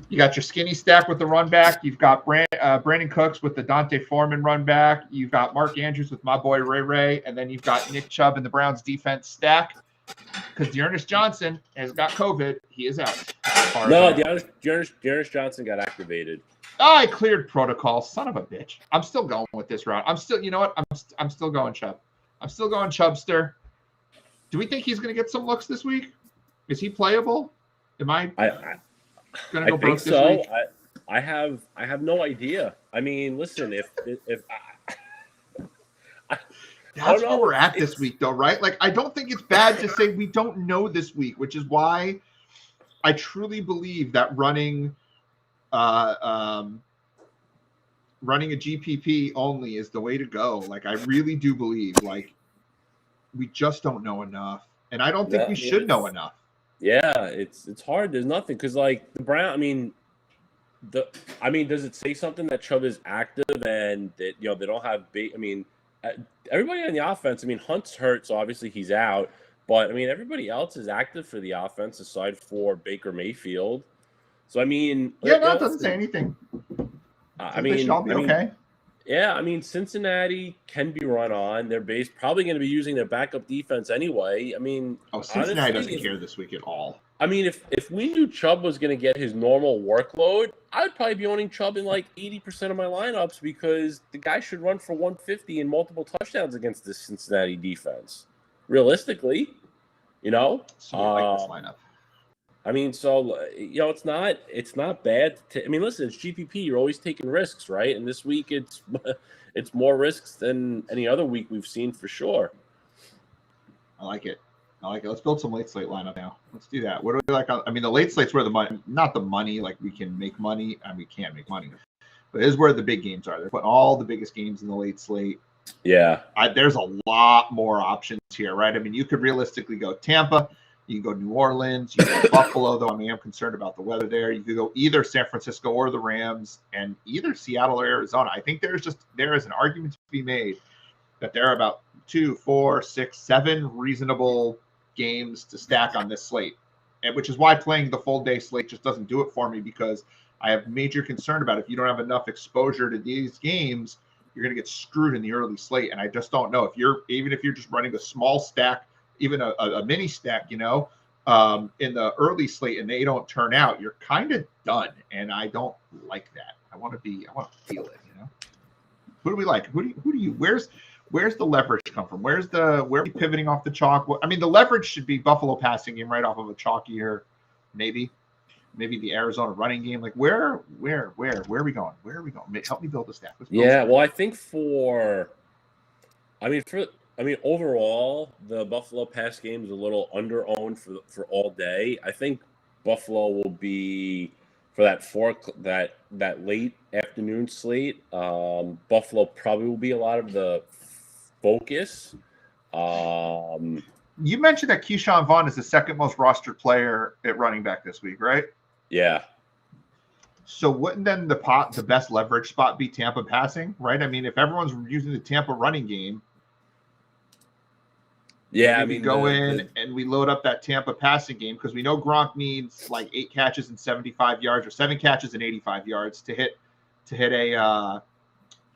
S1: You got your skinny stack with the run back. You've got Brandon Cooks with the Dante Foreman run back. You've got Mark Andrews with my boy Ray. And then you've got Nick Chubb in the Browns defense stack. Because Dearness Johnson has got COVID. He is out.
S2: No, Dearness Johnson got activated.
S1: I cleared protocol. Son of a bitch. I'm still going with this route. I'm still going Chubb. I'm still going Chubbster. Do we think he's going to get some looks this week? Is he playable? Am I gonna go broke this week?
S2: I have no idea. I mean, listen, if
S1: that's where we're at this week, though, right? Like, I don't think it's bad to say we don't know this week, which is why I truly believe that running a GPP only is the way to go. Like, I really do believe, like, we just don't know enough, and I don't think we should know enough.
S2: Yeah, it's hard. There's nothing because like the Brown. I mean, does it say something that Chubb is active and that they don't have? Everybody on the offense. I mean, Hunt's hurt, so obviously he's out. But I mean, everybody else is active for the offense aside for Baker Mayfield. So I mean,
S1: it doesn't say anything. They should all be okay.
S2: Yeah, I mean, Cincinnati can be run on. They're probably going to be using their backup defense anyway. I mean,
S1: Cincinnati doesn't care this week at all.
S2: I mean, if we knew Chubb was going to get his normal workload, I'd probably be owning Chubb in like 80% of my lineups because the guy should run for 150 and multiple touchdowns against this Cincinnati defense. Realistically,
S1: So you like this lineup.
S2: I mean, so it's not bad. I mean, listen, it's GPP. You're always taking risks, right? And this week, it's more risks than any other week we've seen for sure.
S1: I like it. Let's build some late slate lineup now. Let's do that. What do we like? I mean, the late slate's where the money, not the money. Like we can make money and we can't make money, but it is where the big games are. They're putting all the biggest games in the late slate.
S2: Yeah,
S1: there's a lot more options here, right? I mean, you could realistically go Tampa. You can go New Orleans, you can go Buffalo, though I mean, I'm concerned about the weather there. You could go either San Francisco or the Rams, and either Seattle or Arizona. I think there is an argument to be made that there are about 2, 4, 6, 7 reasonable games to stack on this slate, and which is why playing the full day slate just doesn't do it for me because I have major concern about if you don't have enough exposure to these games, you're going to get screwed in the early slate. And I just don't know if you're just running a small stack, even a mini stack, in the early slate and they don't turn out, you're kind of done. And I don't like that. I want to feel it, Who do we like? Who do you, where's the leverage come from? Where are we pivoting off the chalk? I mean, the leverage should be Buffalo passing game right off of a chalkier, maybe the Arizona running game. Like where are we going? Where are we going? Help me build a stack.
S2: Well, I think overall, the Buffalo pass game is a little under-owned for all day. I think Buffalo will be for that late afternoon slate. Buffalo probably will be a lot of the focus.
S1: You mentioned that Keyshawn Vaughn is the second most rostered player at running back this week, right?
S2: Yeah.
S1: So wouldn't then the best leverage spot be Tampa passing, right? I mean, if everyone's using the Tampa running game,
S2: yeah,
S1: we go in and we load up that Tampa passing game because we know Gronk needs like 8 catches and 75 yards or 7 catches and 85 yards to hit a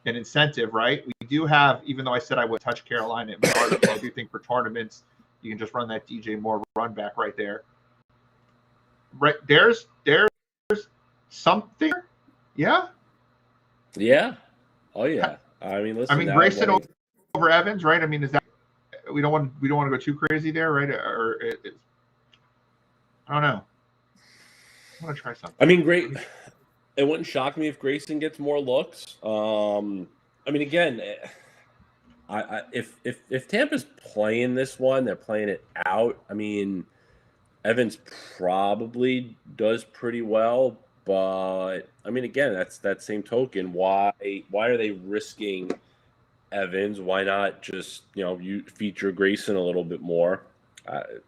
S1: an incentive, right? We do have, even though I said I would touch Carolina in article, I do think for tournaments you can just run that DJ Moore run back right there. Right there's something, yeah.
S2: Yeah. Oh yeah. I mean, listen.
S1: I mean, Grayson over Evans, right? I mean, is that we don't want to go too crazy there, right? Or I don't know. I want to try something.
S2: I mean, great. It wouldn't shock me if Grayson gets more looks. I mean, again, if Tampa's playing this one, they're playing it out. I mean, Evans probably does pretty well, but I mean, again, that's that same token. Why are they risking Evans? Why not just you feature Grayson a little bit more?
S1: I'm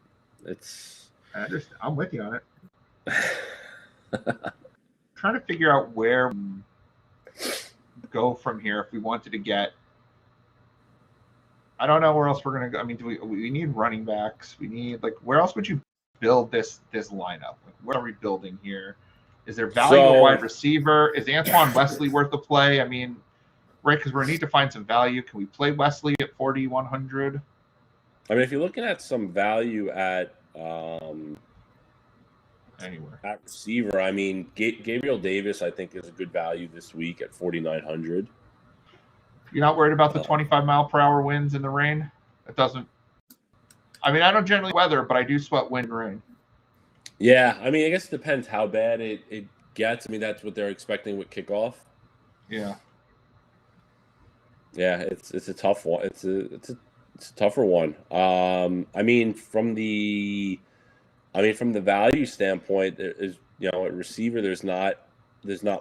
S1: with you on it. Trying to figure out where we go from here if we wanted to get. I don't know where else we're gonna go. I mean, we need running backs? We need where else would you build this lineup? Where are we building here? Is there value at wide receiver? Is Antoine Wesley worth the play? I mean, right, because we need to find some value. Can we play Wesley at 4,100?
S2: I mean, if you're looking at some value at
S1: anywhere
S2: at receiver, I mean, Gabriel Davis, I think, is a good value this week at 4,900.
S1: You're not worried about the 25-mile-per-hour winds in the rain? It doesn't. I mean, I don't generally weather, but I do sweat wind and rain.
S2: Yeah, I mean, I guess it depends how bad it gets. I mean, that's what they're expecting with kickoff.
S1: Yeah.
S2: Yeah, it's a tough one. It's a tougher one. I mean, from the value standpoint, there is at receiver, there's not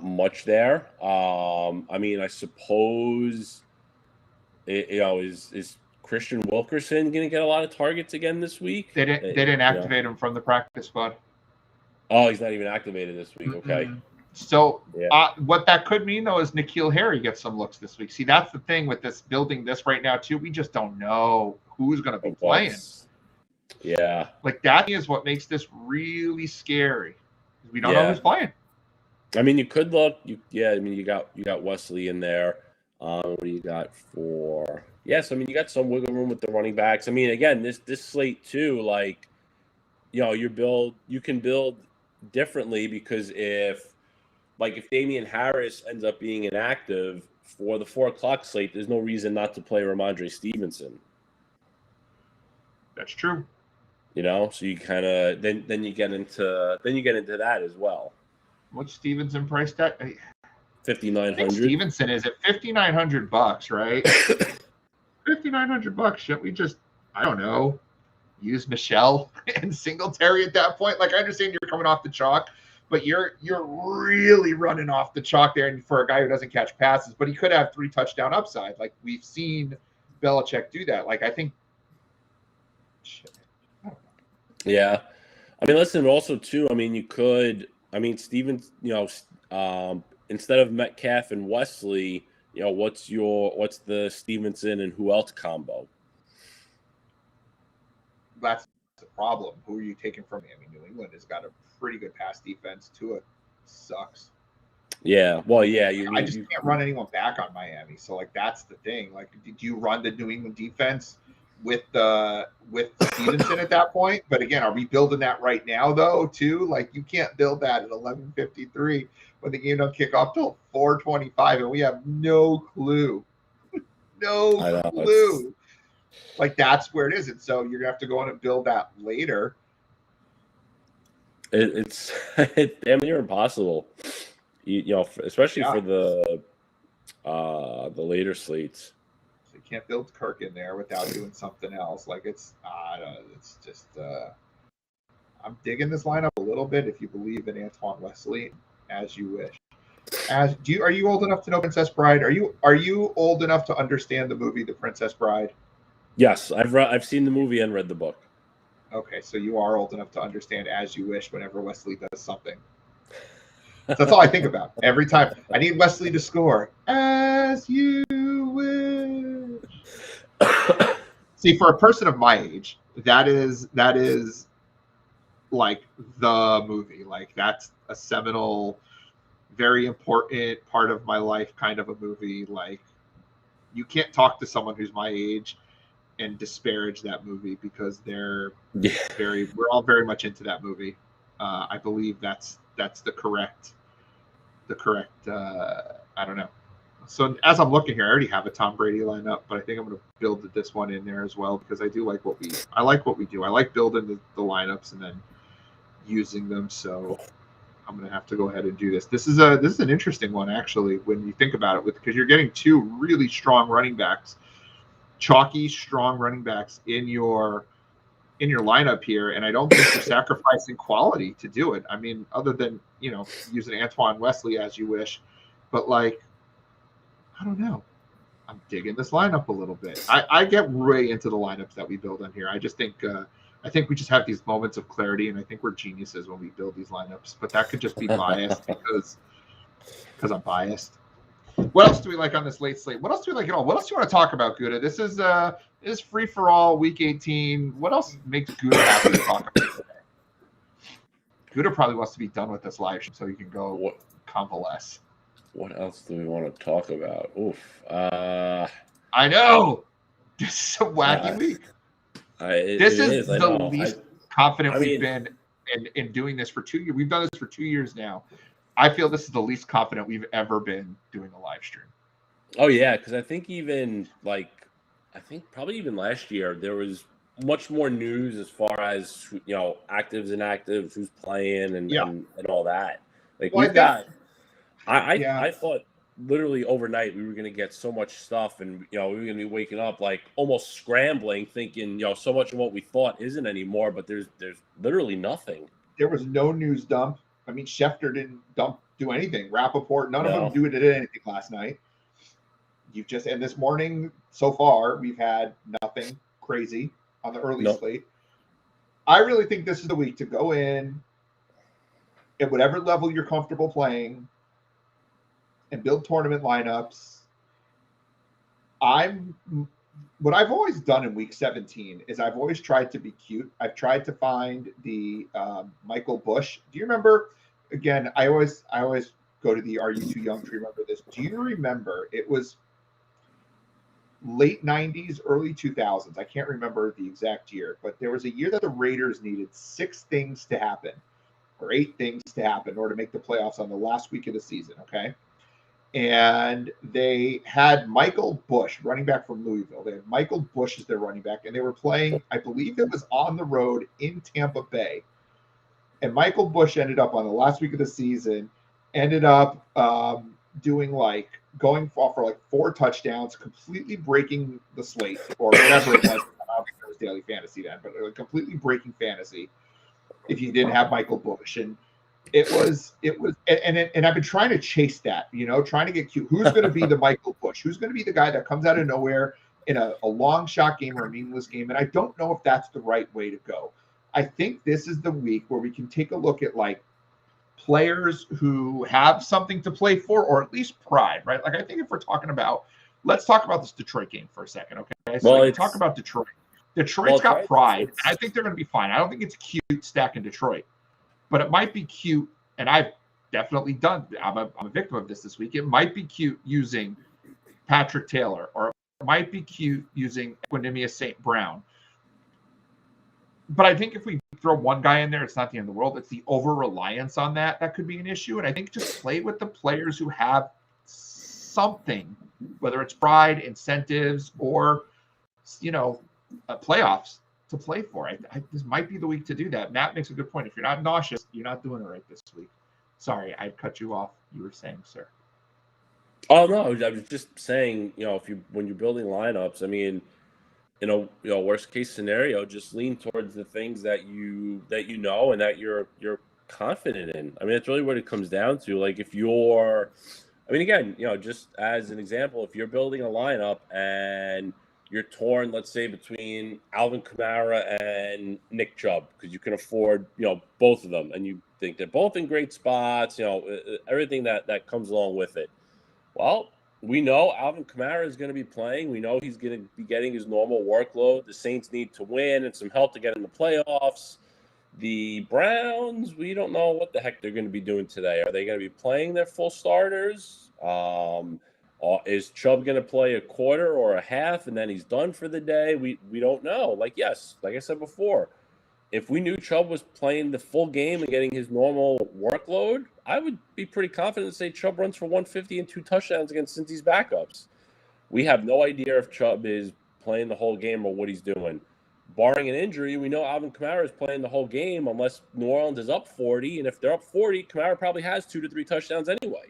S2: much there. I mean, I suppose is Christian Wilkerson going to get a lot of targets again this week?
S1: They didn't activate him from the practice squad.
S2: Oh, he's not even activated this week. Okay.
S1: So what that could mean, though, is N'Keal Harry gets some looks this week. See, that's the thing with this building this right now, too. We just don't know who's going to be playing.
S2: Yeah.
S1: That is what makes this really scary. We don't know who's playing.
S2: I mean, you could look. I mean, you got Wesley in there. What do you got for? Yes, I mean, you got some wiggle room with the running backs. I mean, again, this slate too, you can build differently because if Damian Harris ends up being inactive for the 4:00 slate, there's no reason not to play Ramondre Stevenson.
S1: That's true.
S2: So you kind of then you get into that as well.
S1: What's Stevenson priced at?
S2: 5,900.
S1: Stevenson is at $5,900, right? $5,900. Shouldn't we just, I don't know, use Michelle and Singletary at that point? I understand you're coming off the chalk, but you're really running off the chalk there, and for a guy who doesn't catch passes, but he could have 3 touchdown upside. We've seen Belichick do that. I think. Shit.
S2: Yeah, I mean, listen. Also, too. I mean, you could. I mean, Stevens. Instead of Metcalf and Wesley, what's the Stevenson and who else combo?
S1: That's the problem. Who are you taking from Miami? New England has got a pretty good pass defense. Tua sucks.
S2: Yeah. Well, yeah.
S1: I just can't run anyone back on Miami. So that's the thing. Did you run the New England defense with Stevenson at that point? But again, are we building that right now though too? You can't build that at 11:53 when the game don't kick off till 4:25 and we have no clue. No clue. That's where it is. And so you're gonna have to go in and build that later.
S2: It's damn near impossible. Especially for the later slates.
S1: You can't build Kirk in there without doing something else. It's just I'm digging this lineup a little bit. If you believe in Antoine Wesley, as you wish. Are you old enough to know Princess Bride? Are you old enough to understand the movie The Princess Bride?
S2: Yes, I've seen the movie and read the book.
S1: Okay, so you are old enough to understand As You Wish whenever Wesley does something. That's all I think about every time. I need Wesley to score. As you wish. See, for a person of my age, that is the movie. That's a seminal very important part of my life kind of a movie. Like, you can't talk to someone who's my age and disparage that movie because we're all very much into that movie. I believe that's the correct I don't know. So as I'm looking here, I already have a Tom Brady lineup, but I think I'm going to build this one in there as well because I do like what we do. I like building the lineups and then using them. So I'm going to have to go ahead and do this. This is an interesting one actually when you think about it, because you're getting two really strong running backs, chalky strong running backs in your lineup here, and I don't think you're sacrificing quality to do it. I mean, other than using Antoine Wesley as you wish, but like, I don't know. I'm digging this lineup a little bit. I get way into the lineups that we build on here. I just think we just have these moments of clarity, and I think we're geniuses when we build these lineups. But that could just be biased because I'm biased. What else do we like on this late slate? What else do we like at all? What else do you want to talk about, Gutta? This is free for all, week 18. What else makes Gutta happy to talk about today? Gutta probably wants to be done with this live stream so he can go convalesce.
S2: What else do we want to talk about? Oof.
S1: I know. This is a wacky week. This is the least confident we've been in doing this for 2 years. We've done this for 2 years now. I feel this is the least confident we've ever been doing a live stream.
S2: Oh yeah, because I think probably even last year there was much more news as far as actives and inactives, who's playing and all that. Like I thought literally overnight we were going to get so much stuff, and we were going to be waking up like almost scrambling, thinking so much of what we thought isn't anymore. But there's literally nothing.
S1: There was no news dump. I mean, Schefter didn't do anything. Rappaport, none of them did anything last night. And this morning so far we've had nothing crazy on the early slate. I really think this is the week to go in at whatever level you're comfortable playing and build tournament lineups. What I've always done in week 17 is I've always tried to be cute. I've tried to find the Michael Bush. Do you remember? Again, I always go to the "Are you too young to remember this?" Do you remember? It was late 90s, early 2000s. I can't remember the exact year, but there was a year that the Raiders needed 6 things to happen or 8 things to happen in order to make the playoffs on the last week of the season. Okay. And they had Michael Bush, running back from Louisville. They had Michael Bush as their running back, and they were playing, I believe it was on the road in Tampa Bay. And Michael Bush ended up on the last week of the season, ended up going off for like 4 touchdowns, completely breaking the slate or whatever it was. I don't think it was daily fantasy then, but completely breaking fantasy if you didn't have Michael Bush. And it was, and I've been trying to chase that, trying to get cute. Who's going to be the Michael Bush? Who's going to be the guy that comes out of nowhere in a long shot game or a meaningless game? And I don't know if that's the right way to go. I think this is the week where we can take a look at like players who have something to play for, or at least pride, right? Like I think if we're talking about, let's talk about this Detroit game for a second, okay? So talk about Detroit. Detroit's got pride, and I think they're going to be fine. I don't think it's cute stacking Detroit. But it might be cute, and I've definitely done. I'm a victim of this week. It might be cute using Patrick Taylor, or it might be cute using Equinemius St. Brown. But I think if we throw one guy in there, it's not the end of the world. It's the over-reliance on that could be an issue. And I think just play with the players who have something, whether it's pride, incentives, or playoffs to play for. This might be the week to do that. Matt makes a good point. If you're not nauseous, you're not doing it right this week. Sorry, I cut you off. You were saying, sir.
S2: Oh no, I was just saying, when you're building lineups, I mean, worst case scenario, just lean towards the things that you know and that you're confident in. I mean, that's really what it comes down to. Like if you're, again, just as an example, if you're building a lineup and you're torn, let's say, between Alvin Kamara and Nick Chubb, because you can afford, both of them, and you think they're both in great spots, everything that comes along with it. Well, we know Alvin Kamara is going to be playing. We know he's going to be getting his normal workload. The Saints need to win and some help to get in the playoffs. The Browns, we don't know what the heck they're going to be doing today. Are they going to be playing their full starters? Or is Chubb going to play a quarter or a half and then he's done for the day? We don't know. Like I said before, if we knew Chubb was playing the full game and getting his normal workload, I would be pretty confident to say Chubb runs for 150 and 2 touchdowns against Cincy's backups. We have no idea if Chubb is playing the whole game or what he's doing. Barring an injury, we know Alvin Kamara is playing the whole game unless New Orleans is up 40. And if they're up 40, Kamara probably has 2 to 3 touchdowns anyway.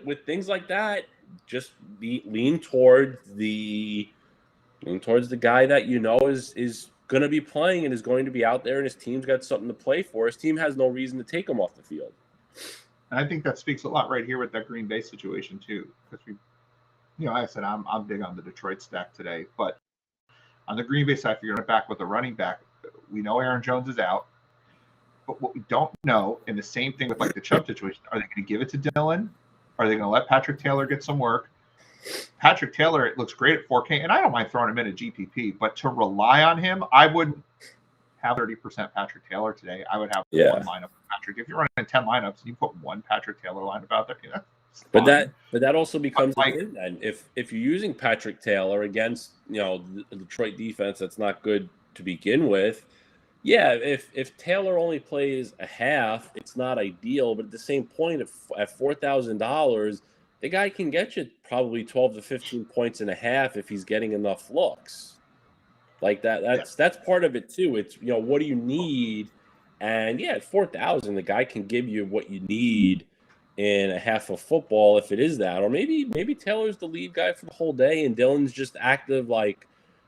S2: With things like that, just lean towards the guy that is going to be playing and is going to be out there, and his team's got something to play for. His team has no reason to take him off the field.
S1: And I think that speaks a lot right here with that Green Bay situation too, because like I said, I'm big on the Detroit stack today, but on the Green Bay side, if you're going to back with a running back, we know Aaron Jones is out, but what we don't know, and the same thing with like the Chubb situation, are they going to give it to Dylan? Are they going to let Patrick Taylor get some work? Patrick Taylor, it looks great at 4K, and I don't mind throwing him in a GPP, but to rely on him, I wouldn't have 30% Patrick Taylor today. I would have one lineup of Patrick. If you're running 10 lineups and you put one Patrick Taylor lineup out there,
S2: but that also becomes a thing then. If you're using Patrick Taylor against the Detroit defense that's not good to begin with, if Taylor only plays a half, it's not ideal. But at the same point, at $4,000, the guy can get you probably 12 to 15 points and a half if he's getting enough looks. Like that. That's part of it too. It's what do you need? And at 4,000, the guy can give you what you need in a half of football if it is that. Or maybe Taylor's the lead guy for the whole day and Dylan's just active like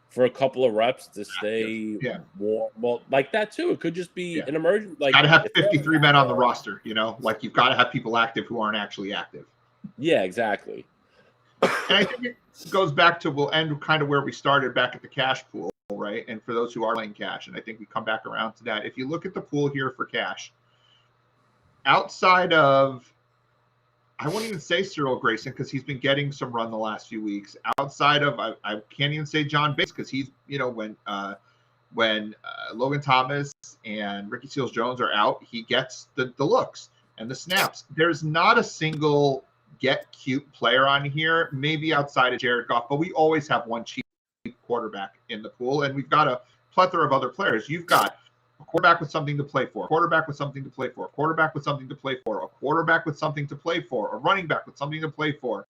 S2: for a couple of reps to stay warm. Well, like that too. It could just be an emergency. Like,
S1: got to have 53 men on the roster, like you've got to have people active who aren't actually active.
S2: Yeah, exactly.
S1: And I think it goes back to, we'll end kind of where we started back at the cash pool, right? And for those who are playing cash, and I think we come back around to that. If you look at the pool here for cash, outside of, I won't even say Cyril Grayson because he's been getting some run the last few weeks. Outside of, I can't even say John Bates because he's, when Logan Thomas and Ricky Seals-Jones are out, he gets the looks and the snaps. There's not a single get cute player on here, maybe outside of Jared Goff, but we always have one cheap quarterback in the pool, and we've got a plethora of other players. You've got a quarterback with something to play for, a quarterback with something to play for, a quarterback with something to play for, a quarterback with something to play for, a running back with something to play for.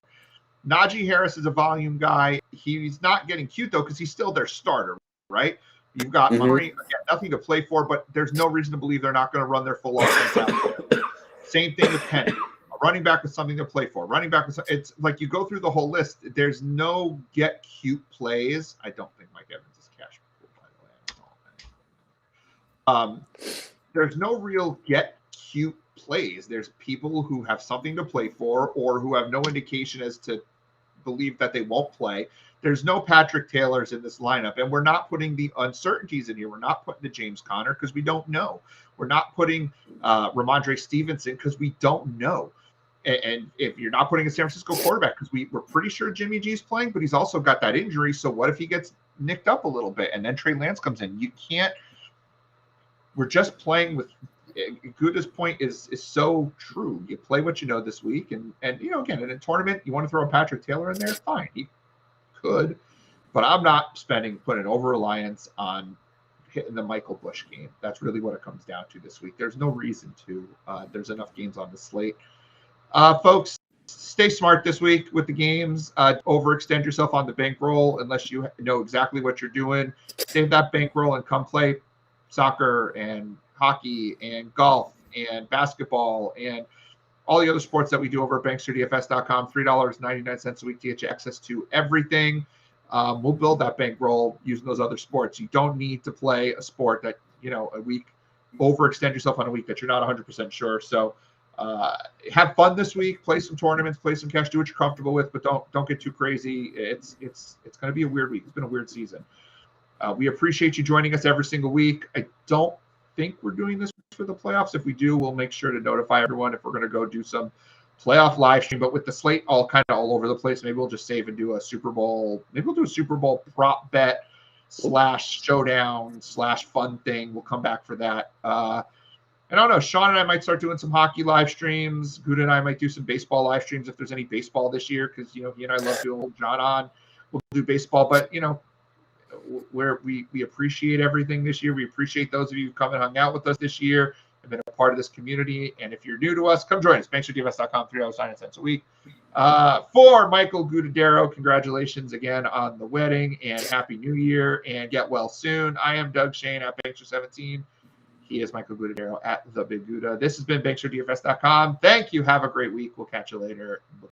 S1: Najee Harris is a volume guy. He's not getting cute, though, because he's still their starter, right? You've got Murray, again, nothing to play for, but there's no reason to believe they're not going to run their full offense out there. Same thing with Penny. A running back with something to play for. Running back with it's like you go through the whole list. There's no get cute plays. I don't think Mike Evans is cash, by the way. There's no real get cute plays. There's people who have something to play for or who have no indication as to believe that they won't play. There's no Patrick Taylors in this lineup, and we're not putting the uncertainties in here. We're not putting the James Conner because we don't know. We're not putting Ramondre Stevenson because we don't know. And if you're not putting a San Francisco quarterback, because we're pretty sure Jimmy G's playing, but he's also got that injury. So what if he gets nicked up a little bit and then Trey Lance comes in? You can't. We're just playing with. Gutta's point is so true. You play what you know this week, and again, in a tournament, you want to throw a Patrick Taylor in there, fine, he could, but I'm not putting over reliance on hitting the Michael Bush game. That's really what it comes down to this week. There's no reason to. There's enough games on the slate. Folks, stay smart this week with the games. Overextend yourself on the bankroll unless you know exactly what you're doing. Save that bankroll and come play soccer and hockey and golf and basketball and all the other sports that we do over at banksterdfs.com. $3.99 a week to get you access to everything. We'll build that bankroll using those other sports. You don't need to play a sport that, a week, overextend yourself on a week that you're not 100% sure. So have fun this week, play some tournaments, play some cash, do what you're comfortable with, but don't get too crazy. It's going to be a weird week. It's been a weird season. We appreciate you joining us every single week. I don't think we're doing this for the playoffs. If we do, we'll make sure to notify everyone if we're going to go do some playoff live stream. But with the slate all over the place, maybe we'll just save and do a Super Bowl. Maybe we'll do a Super Bowl prop bet /showdown/fun thing. We'll come back for that. I don't know. Sean and I might start doing some hockey live streams. Gutta and I might do some baseball live streams if there's any baseball this year, because he and I love doing old John on. We'll do baseball, but we appreciate everything this year. We appreciate those of you who come and hung out with us this year and been a part of this community. And if you're new to us, come join us. BanksterDFS.com, 3 hours, 99 cents a week. For Michael Gudadero, congratulations again on the wedding and Happy New Year and get well soon. I am Doug Shane at Bankster17. He is Michael Gudadero at The Big Gutta. This has been BanksterDFS.com. Thank you. Have a great week. We'll catch you later.